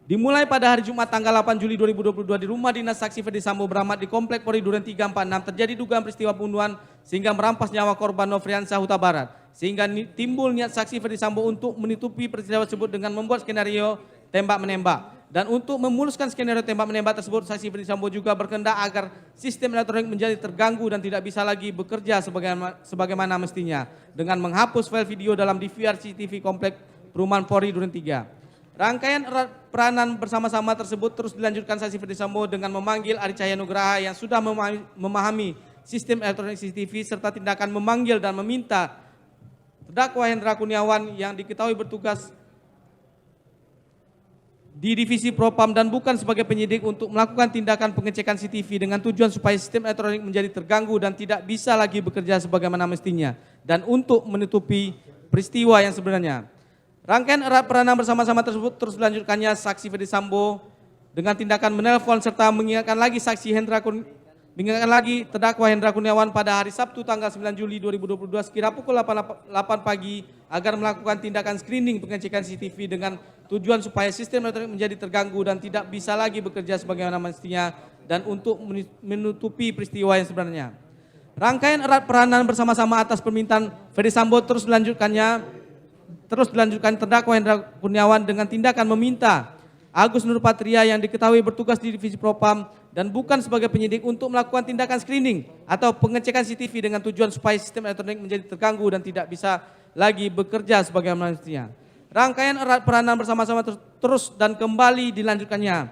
dimulai pada hari Jumat tanggal 8 Juli 2022 di rumah dinas saksi Ferdi Sambo beramat di Komplek Polri Duren 346 terjadi dugaan peristiwa pembunuhan sehingga merampas nyawa korban Nofriansah Huta Barat, sehingga timbul niat saksi Ferdi Sambo untuk menutupi peristiwa tersebut dengan membuat skenario tembak-menembak. Dan untuk memuluskan skenario tembak-menembak tersebut, saksi Ferdi Sambo juga berkehendak agar sistem elektronik menjadi terganggu dan tidak bisa lagi bekerja sebagaimana mestinya dengan menghapus file video dalam DVR CCTV Komplek Perumahan Polri Duren 3. Rangkaian erat peranan bersama-sama tersebut terus dilanjutkan saksi Ferdi Sambo dengan memanggil Ari Cahaya Nugraha yang sudah memahami sistem elektronik CCTV serta tindakan memanggil dan meminta terdakwa Hendra Kurniawan yang diketahui bertugas di Divisi Propam dan bukan sebagai penyidik untuk melakukan tindakan pengecekan CCTV dengan tujuan supaya sistem elektronik menjadi terganggu dan tidak bisa lagi bekerja sebagaimana mestinya dan untuk menutupi peristiwa yang sebenarnya. Rangkaian erat peranan bersama-sama tersebut terus dilanjutkannya saksi Ferdi Sambo dengan tindakan menelpon serta mengingatkan lagi terdakwa Hendra Kurniawan pada hari Sabtu tanggal 9 Juli 2022 sekira pukul 8 pagi agar melakukan tindakan screening pengecekan CCTV dengan tujuan supaya sistem elektronik menjadi terganggu dan tidak bisa lagi bekerja sebagaimana mestinya dan untuk menutupi peristiwa yang sebenarnya. Rangkaian erat peranan bersama-sama atas permintaan Ferdi Sambo terus dilanjutkan terdakwa Hendra Kurniawan dengan tindakan meminta Agus Nurpatria yang diketahui bertugas di Divisi Propam dan bukan sebagai penyidik untuk melakukan tindakan screening atau pengecekan CCTV dengan tujuan supaya sistem elektronik menjadi terganggu dan tidak bisa lagi bekerja sebagaimana mestinya. Rangkaian erat peranan bersama-sama terus dan kembali dilanjutkannya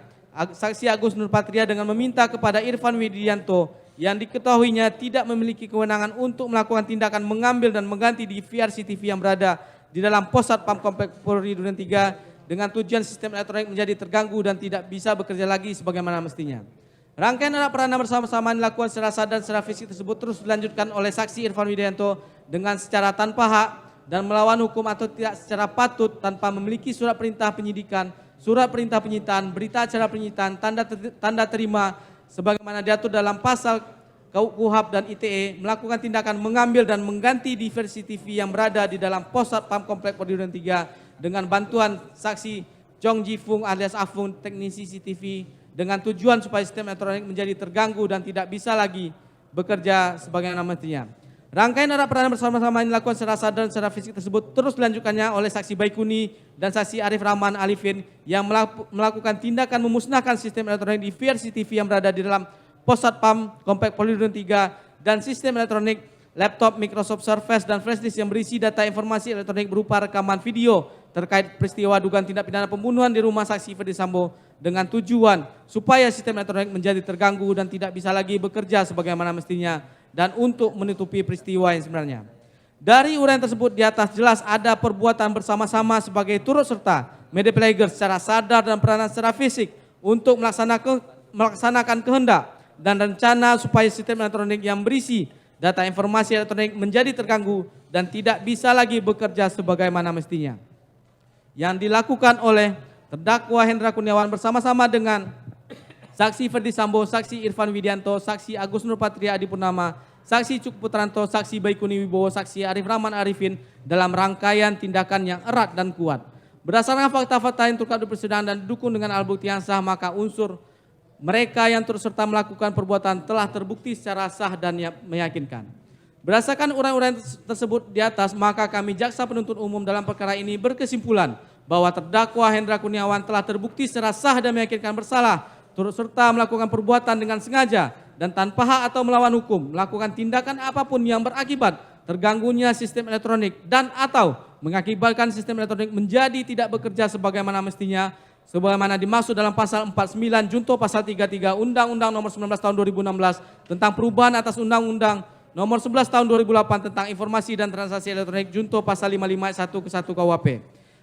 saksi Agus Nurpatria dengan meminta kepada Irfan Widianto yang diketahuinya tidak memiliki kewenangan untuk melakukan tindakan mengambil dan mengganti DVR CCTV yang berada di dalam pos Satpam Komplek Polri Duren 3 dengan tujuan sistem elektronik menjadi terganggu dan tidak bisa bekerja lagi sebagaimana mestinya. Rangkaian erat peranan bersama-sama dilakukan secara sadar dan secara fisik tersebut terus dilanjutkan oleh saksi Irfan Widianto dengan secara tanpa hak dan melawan hukum atau tidak secara patut tanpa memiliki surat perintah penyidikan, surat perintah penyitaan, berita acara penyitaan, tanda terima sebagaimana diatur dalam pasal KUHAP dan ITE melakukan tindakan mengambil dan mengganti di CCTV yang berada di dalam pos Satpam Komplek Polri Duren 3 dengan bantuan saksi Jong Ji Fung alias Afung teknisi CCTV dengan tujuan supaya sistem elektronik menjadi terganggu dan tidak bisa lagi bekerja sebagaimana mestinya. Rangkaian arak peranan bersama-sama yang dilakukan secara sadar dan secara fisik tersebut terus dilanjutkannya oleh saksi Baikuni dan saksi Arif Rahman Alifin yang melakukan tindakan memusnahkan sistem elektronik di CCTV yang berada di dalam pos Satpam Komplek Polri Duren 3 dan sistem elektronik laptop Microsoft Surface dan flash disk yang berisi data informasi elektronik berupa rekaman video terkait peristiwa dugaan tindak pidana pembunuhan di rumah saksi Ferdi Sambo dengan tujuan supaya sistem elektronik menjadi terganggu dan tidak bisa lagi bekerja sebagaimana mestinya dan untuk menutupi peristiwa yang sebenarnya. Dari uraian tersebut di atas jelas ada perbuatan bersama-sama sebagai turut serta media player secara sadar dan peranan secara fisik untuk melaksanakan kehendak dan rencana supaya sistem elektronik yang berisi data informasi elektronik menjadi terganggu dan tidak bisa lagi bekerja sebagaimana mestinya. Yang dilakukan oleh terdakwa Hendra Kurniawan bersama-sama dengan saksi Ferdi Sambo, saksi Irfan Widianto, saksi Agus Nurpatria Adipurnama, saksi Cuk Putranto, saksi Baikuni Wibowo, saksi Arif Rahman Arifin dalam rangkaian tindakan yang erat dan kuat. Berdasarkan fakta-fakta yang terungkap di persidangan dan didukung dengan alat bukti yang sah, maka unsur mereka yang turut serta melakukan perbuatan telah terbukti secara sah dan meyakinkan. Berdasarkan uraian-uraian tersebut di atas, maka kami jaksa penuntut umum dalam perkara ini berkesimpulan bahwa terdakwa Hendra Kurniawan telah terbukti secara sah dan meyakinkan bersalah, turut serta melakukan perbuatan dengan sengaja dan tanpa hak atau melawan hukum, melakukan tindakan apapun yang berakibat terganggunya sistem elektronik dan atau mengakibatkan sistem elektronik menjadi tidak bekerja sebagaimana mestinya, sebagaimana dimaksud dalam pasal 49 junto pasal 33 Undang-Undang Nomor 19 Tahun 2016 tentang perubahan atas Undang-Undang Nomor 11 Tahun 2008 tentang informasi dan transaksi elektronik junto pasal 55 ayat 1 ke 1 KUHP.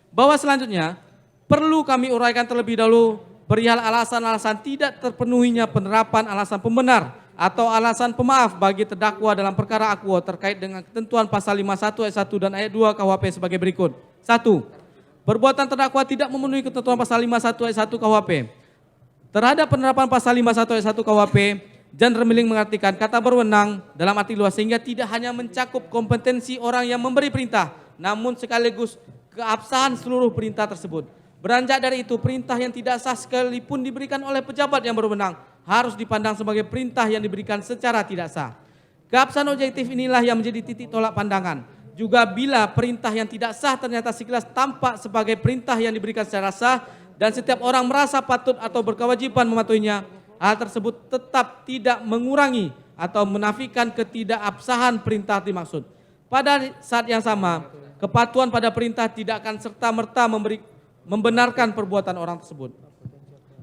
Bahwa selanjutnya perlu kami uraikan terlebih dahulu perihal alasan-alasan tidak terpenuhinya penerapan alasan pembenar atau alasan pemaaf bagi terdakwa dalam perkara akuo terkait dengan ketentuan pasal 51 ayat 1 dan ayat 2 KUHP sebagai berikut. 1. Perbuatan terdakwa tidak memenuhi ketentuan pasal 51 ayat 1 KUHP. Terhadap penerapan pasal 51 ayat 1 KUHP, Jan Remiling mengartikan kata berwenang dalam arti luas sehingga tidak hanya mencakup kompetensi orang yang memberi perintah, namun sekaligus keabsahan seluruh perintah tersebut. Beranjak dari itu, perintah yang tidak sah sekalipun diberikan oleh pejabat yang berwenang harus dipandang sebagai perintah yang diberikan secara tidak sah. Keabsahan objektif inilah yang menjadi titik tolak pandangan. Juga bila perintah yang tidak sah ternyata sekilas tampak sebagai perintah yang diberikan secara sah dan setiap orang merasa patut atau berkewajiban mematuhinya, hal tersebut tetap tidak mengurangi atau menafikan ketidakabsahan perintah dimaksud. Pada saat yang sama, kepatuhan pada perintah tidak akan serta-merta membenarkan perbuatan orang tersebut.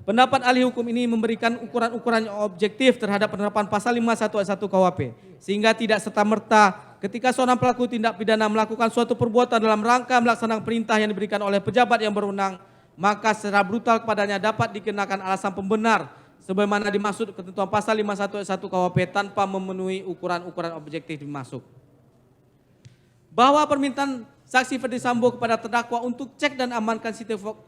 Pendapat ahli hukum ini memberikan ukuran-ukuran objektif terhadap penerapan pasal 51 ayat 1 KUHP, sehingga tidak serta-merta ketika seorang pelaku tindak pidana melakukan suatu perbuatan dalam rangka melaksanakan perintah yang diberikan oleh pejabat yang berwenang, maka secara brutal kepadanya dapat dikenakan alasan pembenar sebagaimana dimaksud ketentuan pasal 51 ayat 1 KUHP tanpa memenuhi ukuran-ukuran objektif dimaksud. Bahwa permintaan saksi Ferdi Sambo kepada terdakwa untuk cek dan amankan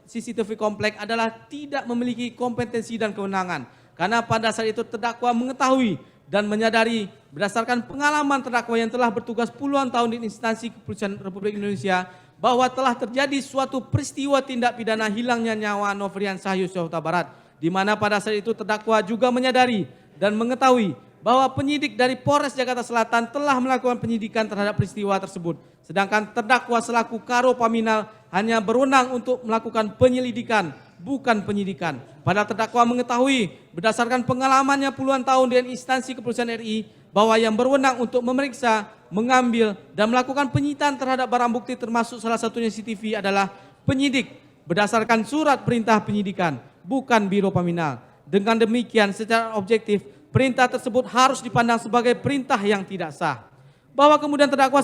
CCTV komplek adalah tidak memiliki kompetensi dan kewenangan. Karena pada saat itu terdakwa mengetahui dan menyadari berdasarkan pengalaman terdakwa yang telah bertugas puluhan tahun di instansi kepolisian Republik Indonesia bahwa telah terjadi suatu peristiwa tindak pidana hilangnya nyawa Nofrian Sahyus Yogyakarta Barat, di mana pada saat itu terdakwa juga menyadari dan mengetahui bahwa penyidik dari Polres Jakarta Selatan telah melakukan penyidikan terhadap peristiwa tersebut. Sedangkan terdakwa selaku Karo Paminal hanya berwenang untuk melakukan penyelidikan, bukan penyidikan. Padahal terdakwa mengetahui berdasarkan pengalamannya puluhan tahun di instansi kepolisian RI bahwa yang berwenang untuk memeriksa, mengambil, dan melakukan penyitaan terhadap barang bukti termasuk salah satunya CCTV adalah penyidik berdasarkan surat perintah penyidikan, bukan Biro Paminal. Dengan demikian secara objektif, perintah tersebut harus dipandang sebagai perintah yang tidak sah. Bahwa kemudian terdakwa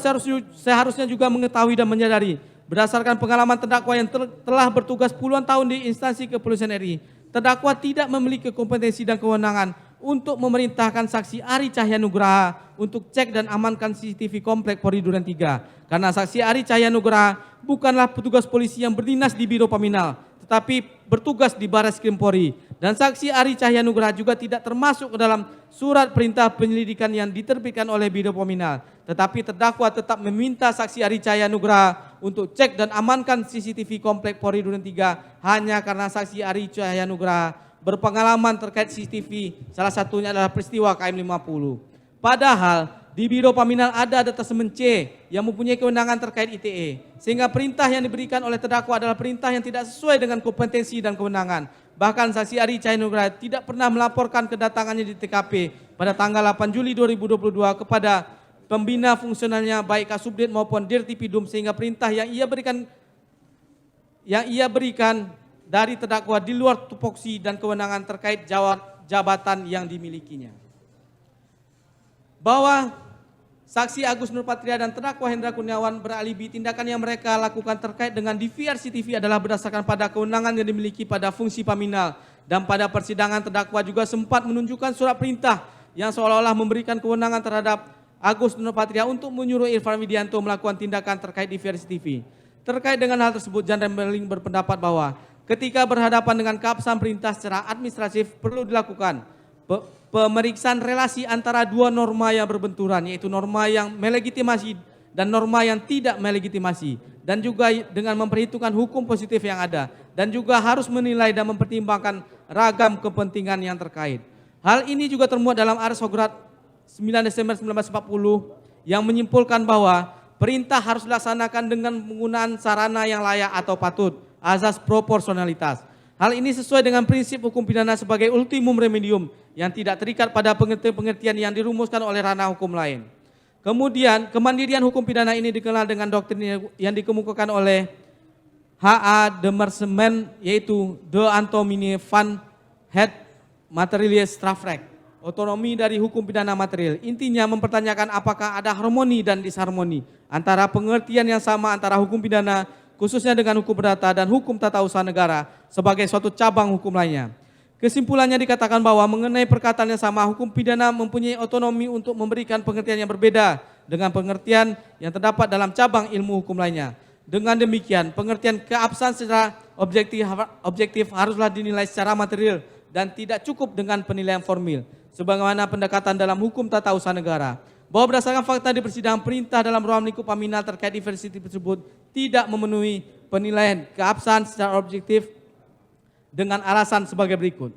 seharusnya juga mengetahui dan menyadari berdasarkan pengalaman terdakwa yang telah bertugas puluhan tahun di instansi kepolisian RI, terdakwa tidak memiliki kompetensi dan kewenangan untuk memerintahkan saksi Ari Cahyanugraha untuk cek dan amankan CCTV komplek Polri Duren 3. Karena saksi Ari Cahyanugraha bukanlah petugas polisi yang berdinas di Biro Paminal, tetapi bertugas di Baris Krim Polri. Dan saksi Ari Cahyanugraha juga tidak termasuk ke dalam surat perintah penyelidikan yang diterbitkan oleh Biro Peminal. Tetapi terdakwa tetap meminta saksi Ari Cahyanugraha untuk cek dan amankan CCTV Komplek Polri Duren 3 hanya karena saksi Ari Cahyanugraha berpengalaman terkait CCTV, salah satunya adalah peristiwa KM50. Padahal di Biro Paminal ada detasemen C yang mempunyai kewenangan terkait ITE. Sehingga perintah yang diberikan oleh terdakwa adalah perintah yang tidak sesuai dengan kompetensi dan kewenangan. Bahkan saksi Ari Cahyanugraha tidak pernah melaporkan kedatangannya di TKP pada tanggal 8 Juli 2022 kepada pembina fungsionalnya baik Kasubdit maupun Dirtipidum, sehingga perintah yang ia berikan dari terdakwa di luar tupoksi dan kewenangan terkait jabatan yang dimilikinya. Bahwa saksi Agus Nurpatria dan terdakwa Hendra Kurniawan beralibi tindakan yang mereka lakukan terkait dengan DVR CCTV adalah berdasarkan pada kewenangan yang dimiliki pada fungsi Paminal. Dan pada persidangan terdakwa juga sempat menunjukkan surat perintah yang seolah-olah memberikan kewenangan terhadap Agus Nurpatria untuk menyuruh Irfan Widianto melakukan tindakan terkait DVR CCTV. Terkait dengan hal tersebut, Jan Rembeling berpendapat bahwa ketika berhadapan dengan keabsahan perintah secara administratif perlu dilakukan pemeriksaan relasi antara dua norma yang berbenturan, yaitu norma yang melegitimasi dan norma yang tidak melegitimasi, dan juga dengan memperhitungkan hukum positif yang ada, dan juga harus menilai dan mempertimbangkan ragam kepentingan yang terkait. Hal ini juga termuat dalam Ares Hograt 9 Desember 1940 yang menyimpulkan bahwa perintah harus dilaksanakan dengan penggunaan sarana yang layak atau patut, azas proporsionalitas. Hal ini sesuai dengan prinsip hukum pidana sebagai ultimum remedium yang tidak terikat pada pengertian-pengertian yang dirumuskan oleh ranah hukum lain. Kemudian, kemandirian hukum pidana ini dikenal dengan doktrin yang dikemukakan oleh H.A. de Mersement, yaitu De Antomini van het Materialis Strafrecht, otonomi dari hukum pidana material. Intinya mempertanyakan apakah ada harmoni dan disharmoni antara pengertian yang sama antara hukum pidana khususnya dengan hukum perdata dan hukum tata usaha negara sebagai suatu cabang hukum lainnya. Kesimpulannya dikatakan bahwa mengenai perkataan yang sama, hukum pidana mempunyai otonomi untuk memberikan pengertian yang berbeda dengan pengertian yang terdapat dalam cabang ilmu hukum lainnya. Dengan demikian, pengertian keabsahan secara objektif haruslah dinilai secara material dan tidak cukup dengan penilaian formil, sebagaimana pendekatan dalam hukum tata usaha negara. Bahwa berdasarkan fakta di persidangan, perintah dalam ruang lingkup Paminal terkait diversity tersebut tidak memenuhi penilaian keabsahan secara objektif dengan alasan sebagai berikut.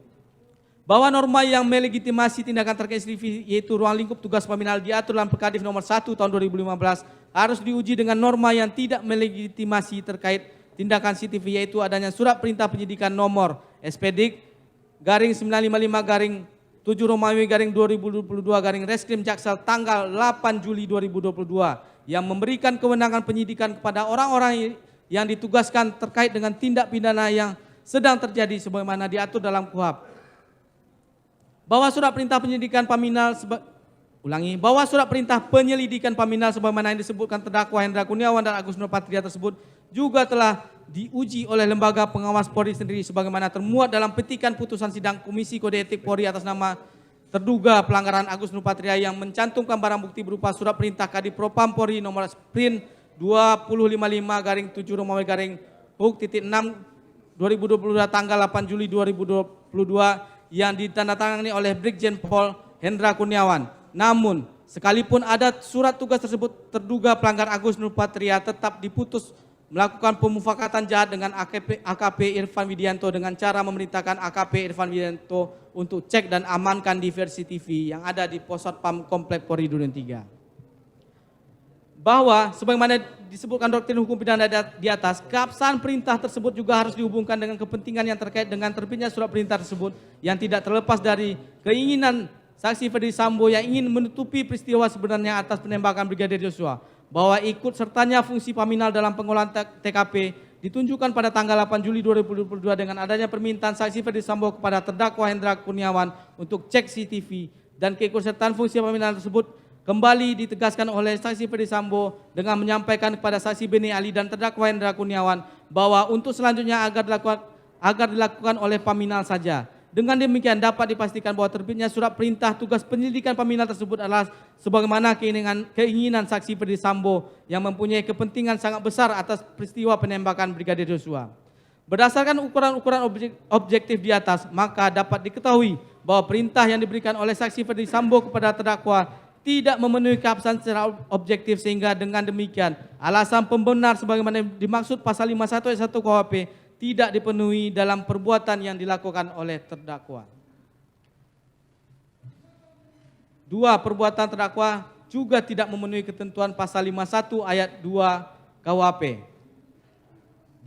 Bahwa norma yang melegitimasi tindakan terkait CCTV, yaitu ruang lingkup tugas Paminal diatur dalam Perkadif nomor 1 tahun 2015, harus diuji dengan norma yang tidak melegitimasi terkait tindakan CCTV, yaitu adanya surat perintah penyidikan nomor SPDIK garing 955 garing 7 Romawi garing 2022 garing Reskrim Jaksel tanggal 8 Juli 2022 yang memberikan kewenangan penyidikan kepada orang-orang yang ditugaskan terkait dengan tindak pidana yang sedang terjadi sebagaimana diatur dalam KUHP. Bahwa surat perintah penyelidikan Paminal bahwa surat perintah penyelidikan Paminal sebagaimana yang disebutkan terdakwa Hendra Kurniawan dan Agus Nurpatria tersebut juga telah diuji oleh lembaga pengawas Polri sendiri sebagaimana termuat dalam petikan putusan sidang Komisi Kode Etik Polri atas nama terduga pelanggaran Agus Nurpatria yang mencantumkan barang bukti berupa surat perintah Kadipropam Polri nomor Sprint 2055 garing 7 Romawi garing Huk.6 2022 tanggal 8 Juli 2022 yang ditandatangani oleh Brigjen Pol Hendra Kurniawan. Namun, sekalipun ada surat tugas tersebut, terduga pelanggar Agus Nurpatria tetap diputus melakukan pemufakatan jahat dengan AKP Irfan Widianto dengan cara memerintahkan AKP Irfan Widianto untuk cek dan amankan diversi TV yang ada di Posatpam Komplek Polri Duren 3. Bahwa sebagaimana disebutkan doktrin hukum pidana di atas, keabsahan perintah tersebut juga harus dihubungkan dengan kepentingan yang terkait dengan terbitnya surat perintah tersebut yang tidak terlepas dari keinginan saksi Ferdi Sambo yang ingin menutupi peristiwa sebenarnya atas penembakan Brigadir Joshua. Bahwa ikut sertanya fungsi Paminal dalam pengolahan TKP ditunjukkan pada tanggal 8 Juli 2022 dengan adanya permintaan saksi Ferdi Sambo kepada terdakwa Hendra Kurniawan untuk cek CCTV, dan keikutsertaan fungsi Paminal tersebut kembali ditegaskan oleh saksi Ferdi Sambo dengan menyampaikan kepada saksi Beni Ali dan terdakwa Hendra Kurniawan bahwa untuk selanjutnya agar dilakukan oleh Paminal saja. Dengan demikian dapat dipastikan bahwa terbitnya surat perintah tugas penyelidikan Paminal tersebut adalah sebagaimana keinginan saksi Ferdi Sambo yang mempunyai kepentingan sangat besar atas peristiwa penembakan Brigadir Joshua. Berdasarkan ukuran-ukuran objektif di atas, maka dapat diketahui bahwa perintah yang diberikan oleh saksi Ferdi Sambo kepada terdakwa tidak memenuhi keabsahan secara objektif, sehingga dengan demikian alasan pembenar sebagaimana dimaksud pasal 51 ayat 1 KUHP tidak dipenuhi dalam perbuatan yang dilakukan oleh terdakwa. 2. Perbuatan terdakwa juga tidak memenuhi ketentuan pasal 51 ayat 2 KUHP.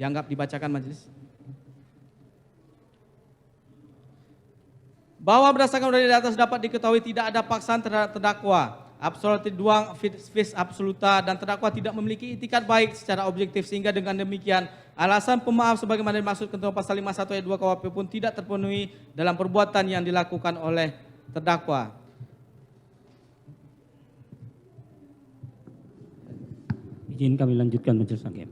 Dianggap dibacakan majelis. Bahwa berdasarkan dari atas dapat diketahui tidak ada paksaan terhadap terdakwa, absoluti duang vis absoluta, dan terdakwa tidak memiliki itikat baik secara objektif, sehingga dengan demikian alasan pemaaf sebagaimana dimaksud ketentuan pasal 51 ayat 2 KUHP pun tidak terpenuhi dalam perbuatan yang dilakukan oleh terdakwa. Izin kami lanjutkan majelis hakim.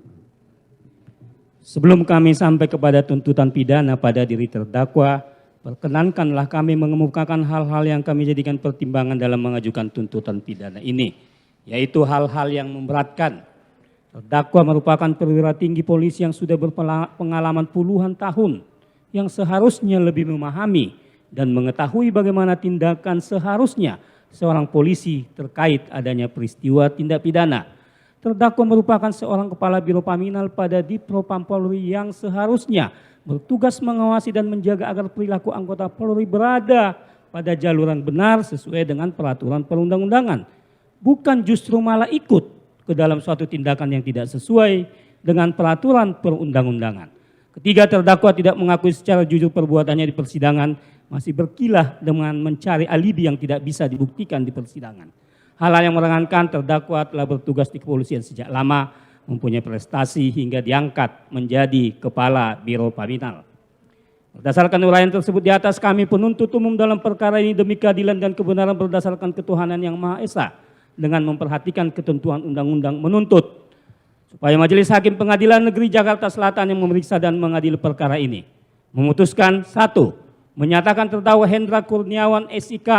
Sebelum kami sampai kepada tuntutan pidana pada diri terdakwa, perkenankanlah kami mengemukakan hal-hal yang kami jadikan pertimbangan dalam mengajukan tuntutan pidana ini, yaitu hal-hal yang memberatkan. Terdakwa merupakan perwira tinggi polisi yang sudah berpengalaman puluhan tahun, yang seharusnya lebih memahami dan mengetahui bagaimana tindakan seharusnya seorang polisi terkait adanya peristiwa tindak pidana. Terdakwa merupakan seorang kepala Biro Paminal pada Dipropam Polri yang seharusnya bertugas mengawasi dan menjaga agar perilaku anggota Polri berada pada jalur yang benar sesuai dengan peraturan perundang-undangan. Bukan justru malah ikut ke dalam suatu tindakan yang tidak sesuai dengan peraturan perundang-undangan. Ketiga, terdakwa tidak mengakui secara jujur perbuatannya di persidangan, masih berkilah dengan mencari alibi yang tidak bisa dibuktikan di persidangan. Hal-hal yang meringankan, terdakwa telah bertugas di kepolisian sejak lama, mempunyai prestasi hingga diangkat menjadi Kepala Biro Paminal. Berdasarkan uraian tersebut di atas, kami penuntut umum dalam perkara ini demi keadilan dan kebenaran berdasarkan ketuhanan yang Maha Esa, dengan memperhatikan ketentuan undang-undang, menuntut supaya Majelis Hakim Pengadilan Negeri Jakarta Selatan yang memeriksa dan mengadili perkara ini memutuskan: 1. Menyatakan terdakwa Hendra Kurniawan SIK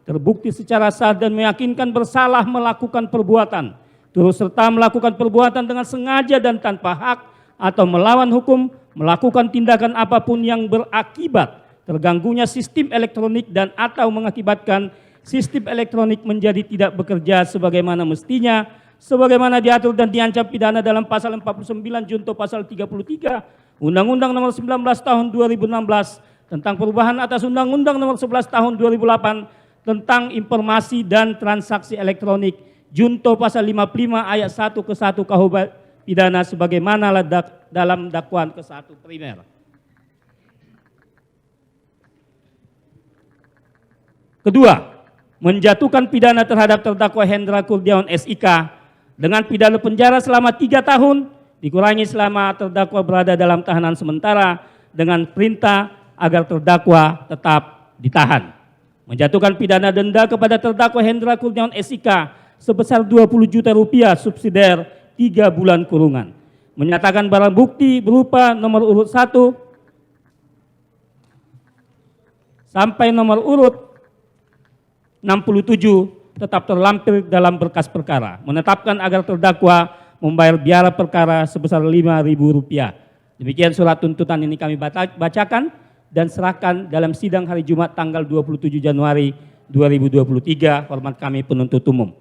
terbukti secara sah dan meyakinkan bersalah melakukan perbuatan, turut serta melakukan perbuatan dengan sengaja dan tanpa hak atau melawan hukum, melakukan tindakan apapun yang berakibat terganggunya sistem elektronik dan atau mengakibatkan sistem elektronik menjadi tidak bekerja sebagaimana mestinya, sebagaimana diatur dan diancam pidana dalam pasal 49 junto pasal 33 Undang-Undang Nomor 19 Tahun 2016 tentang perubahan atas Undang-Undang Nomor 11 Tahun 2008 tentang informasi dan transaksi elektronik junto pasal 55 ayat 1 ke 1 KUH pidana sebagaimana dalam dakwaan ke-1 primer. Kedua, menjatuhkan pidana terhadap terdakwa Hendra Kurniawan SIK dengan pidana penjara selama 3 tahun dikurangi selama terdakwa berada dalam tahanan sementara dengan perintah agar terdakwa tetap ditahan. Menjatuhkan pidana denda kepada terdakwa Hendra Kurniawan SIK sebesar 20 juta rupiah subsidiar 3 bulan kurungan. Menyatakan barang bukti berupa nomor urut 1 sampai nomor urut 67 tetap terlampir dalam berkas perkara. Menetapkan agar terdakwa membayar biaya perkara sebesar Rp5.000. Demikian surat tuntutan ini kami bacakan dan serahkan dalam sidang hari Jumat tanggal 27 Januari 2023. Hormat kami penuntut umum.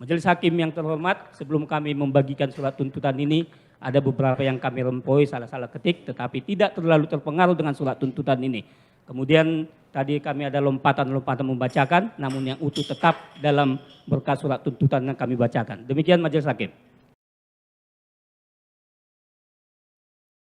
Majelis Hakim yang terhormat, sebelum kami membagikan surat tuntutan ini, ada beberapa yang kami rempoi salah-salah ketik, tetapi tidak terlalu terpengaruh dengan surat tuntutan ini. Kemudian tadi kami ada lompatan-lompatan membacakan, namun yang utuh tetap dalam berkas surat tuntutan yang kami bacakan. Demikian Majelis Hakim.